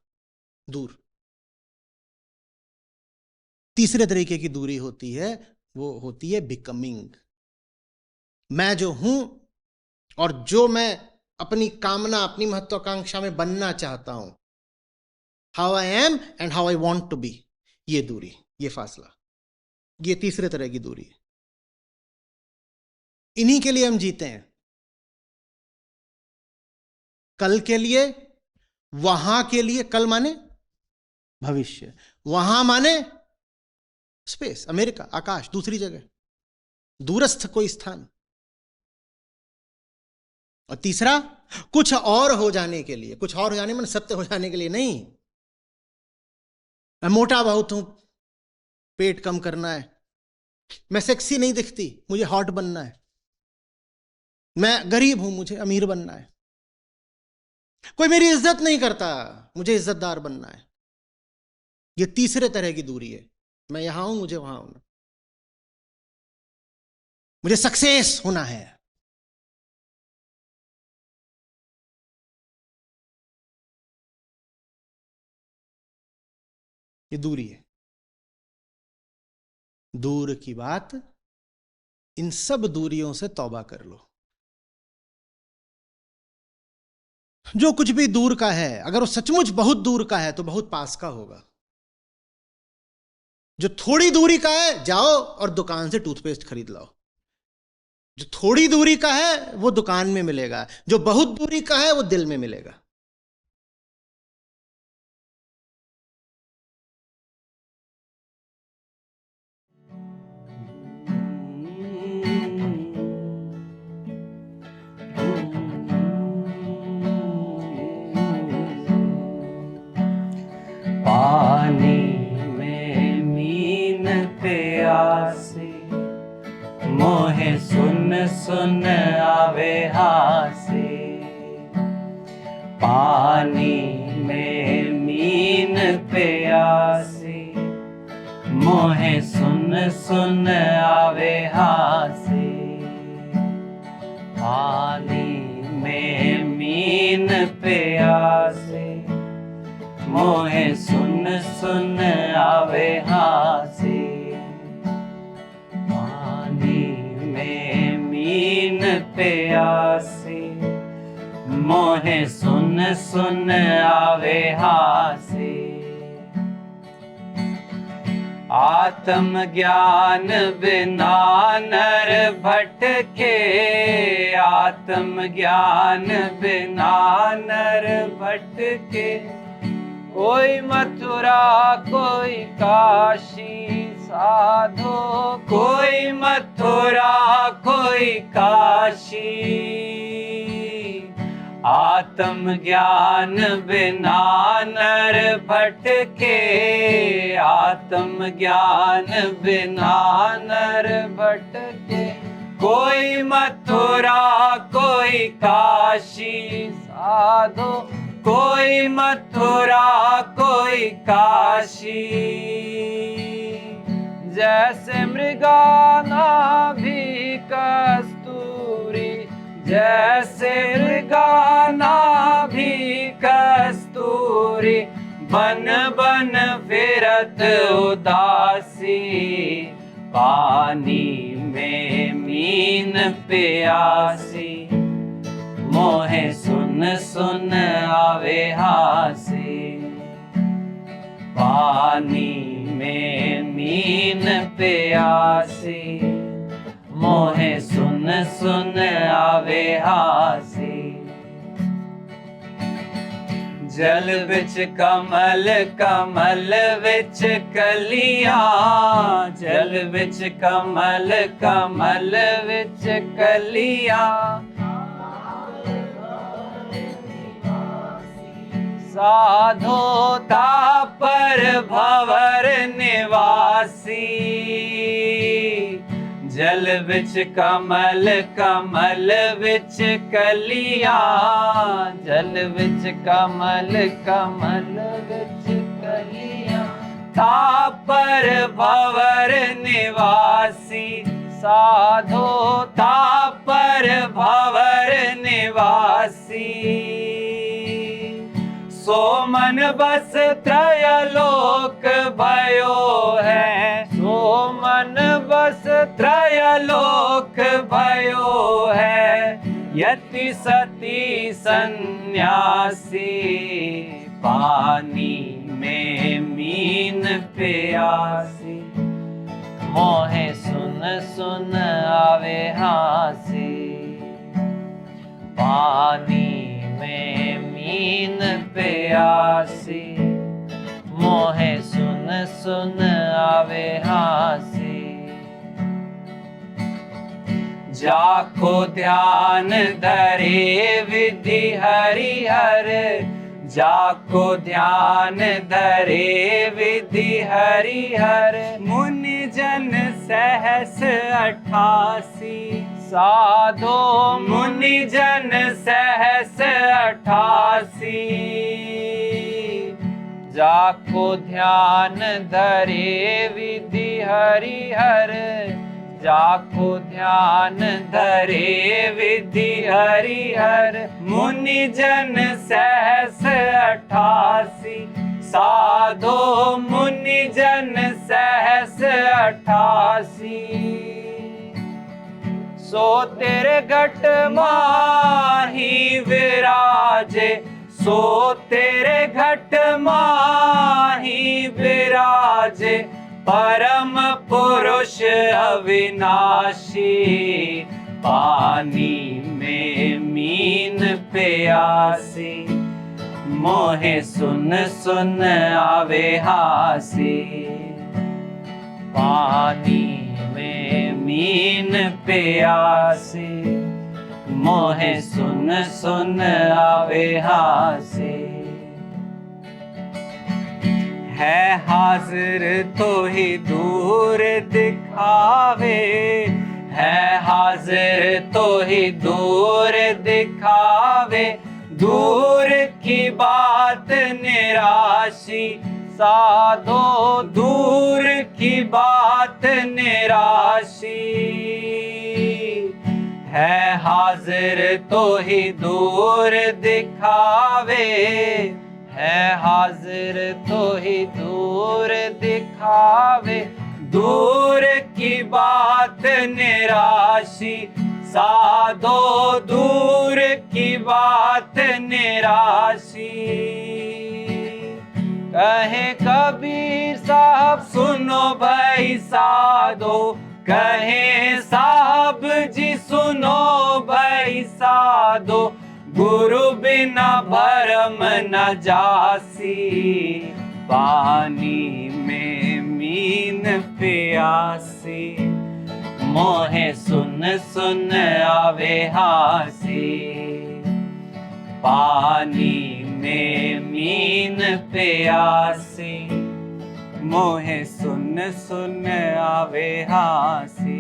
दूर। तीसरे तरीके की दूरी होती है, वो होती है बिकमिंग। मैं जो हूं और जो मैं अपनी कामना, अपनी महत्वाकांक्षा में बनना चाहता हूं, how I am and how I want to be, ये दूरी, ये फासला, ये तीसरे तरह की दूरी है। इन्हीं के लिए हम जीते हैं। कल के लिए, वहां के लिए। कल माने भविष्य, वहां माने स्पेस, अमेरिका, आकाश, दूसरी जगह, दूरस्थ कोई स्थान। और तीसरा, कुछ और हो जाने के लिए। कुछ और हो जाने माने सत्य हो जाने के लिए नहीं। मैं मोटा बहुत हूं, पेट कम करना है। मैं सेक्सी नहीं दिखती, मुझे हॉट बनना है। मैं गरीब हूं, मुझे अमीर बनना है। कोई मेरी इज्जत नहीं करता, मुझे इज्जतदार बनना है। ये तीसरे तरह की दूरी है। मैं यहां हूं, मुझे वहां होना, मुझे सक्सेस होना है। ये दूरी है। दूर की बात, इन सब दूरियों से तौबा कर लो। जो कुछ भी दूर का है, अगर वो सचमुच बहुत दूर का है तो बहुत पास का होगा। जो थोड़ी दूरी का है, जाओ और दुकान से टूथपेस्ट खरीद लाओ। जो थोड़ी दूरी का है वो दुकान में मिलेगा, जो बहुत दूरी का है वो दिल में मिलेगा। पानी में मीन प्यासी, मोहे सुन सुन आवे हासी। पानी में मीन प्यासी, मोहे सुन सुन आवे हासी। पानी में मीन प्यासी, मोहे सुन सुन आवे हासी। पानी में मीन प्यासी, मोहे सुन सुन आवे हासी। आत्म ज्ञान बिना नर भटके, आत्म ज्ञान बिना नर भटके। कोई मथुरा कोई काशी साधो, कोई मथुरा कोई काशी। आत्म ज्ञान बिना नर भटके, आत्म ज्ञान बिना नर भटके। कोई मथुरा कोई काशी साधो, कोई मथुरा कोई काशी। जैसे मृगाना भी कस्तूरी, जैसे मृगाना भी कस्तूरी। बन बन फिरत उदासी, पानी में मीन प्यासी। मोहे सुन सुन आवे हासी। पानी में मीन प्यासी, मोहे सुन सुन आवे हासी। जल बिच कमल कमल बिच कलियां, जल बिच कमल कमल बिच कलियां, साधो तापर भवर निवासी। जल बिच कमल कमल बिच कलियां, जल बिच कमल कमल बिच कलियां, तापर भवर निवासी। साधो तापर भवर निवासी। सो मन बस त्रयलोक भयो है, सो मन बस त्रयलोक भयो है। यति सती सन्यासी, पानी में मीन प्यासी। मोहे सुन सुन आवे हासी, पानी में मीन प्यासी। मोहे सुन सुन आवे हासी। जाको ध्यान धरे विधि हरिहर, जाको ध्यान धरे विधि हरिहर। मुनि जन सहस 88, साधो मुनि जन सहस 88। जाको ध्यान धरे विधि हरिहर, जाको ध्यान धरे विधि हरिहर। मुनि जन सहस 88, साधो मुनि जन सहस 88। सो तेरे घट माही विराजे, सो तेरे घट माही विराजे। परम पुरुष अविनाशी, पानी में मीन प्यासी। मोहे सुन सुन आवे हासी, पानी में मीन प्यासी। मोहे सुन सुन आवे हासी। है हाजिर तो ही दूर दिखावे, है हाजिर तो ही दूर दिखावे। दूर की बात निराशी, साधो दूर की बात निराशी। है हाजिर तो ही दूर दिखावे, है हाजिर तो ही दूर दिखावे। दूर की बात निराशी, साधो दूर की बात निराशी। कहे कबीर साहब सुनो भाई साधो, कहे साहब जी सुनो भाई साधो। गुरु बिना भरम न जासी, पानी में मीन प्यासी। मोहे सुन सुन आवे हासी, पानी में मीन प्यासी। मोहे सुन सुन आवे हासी।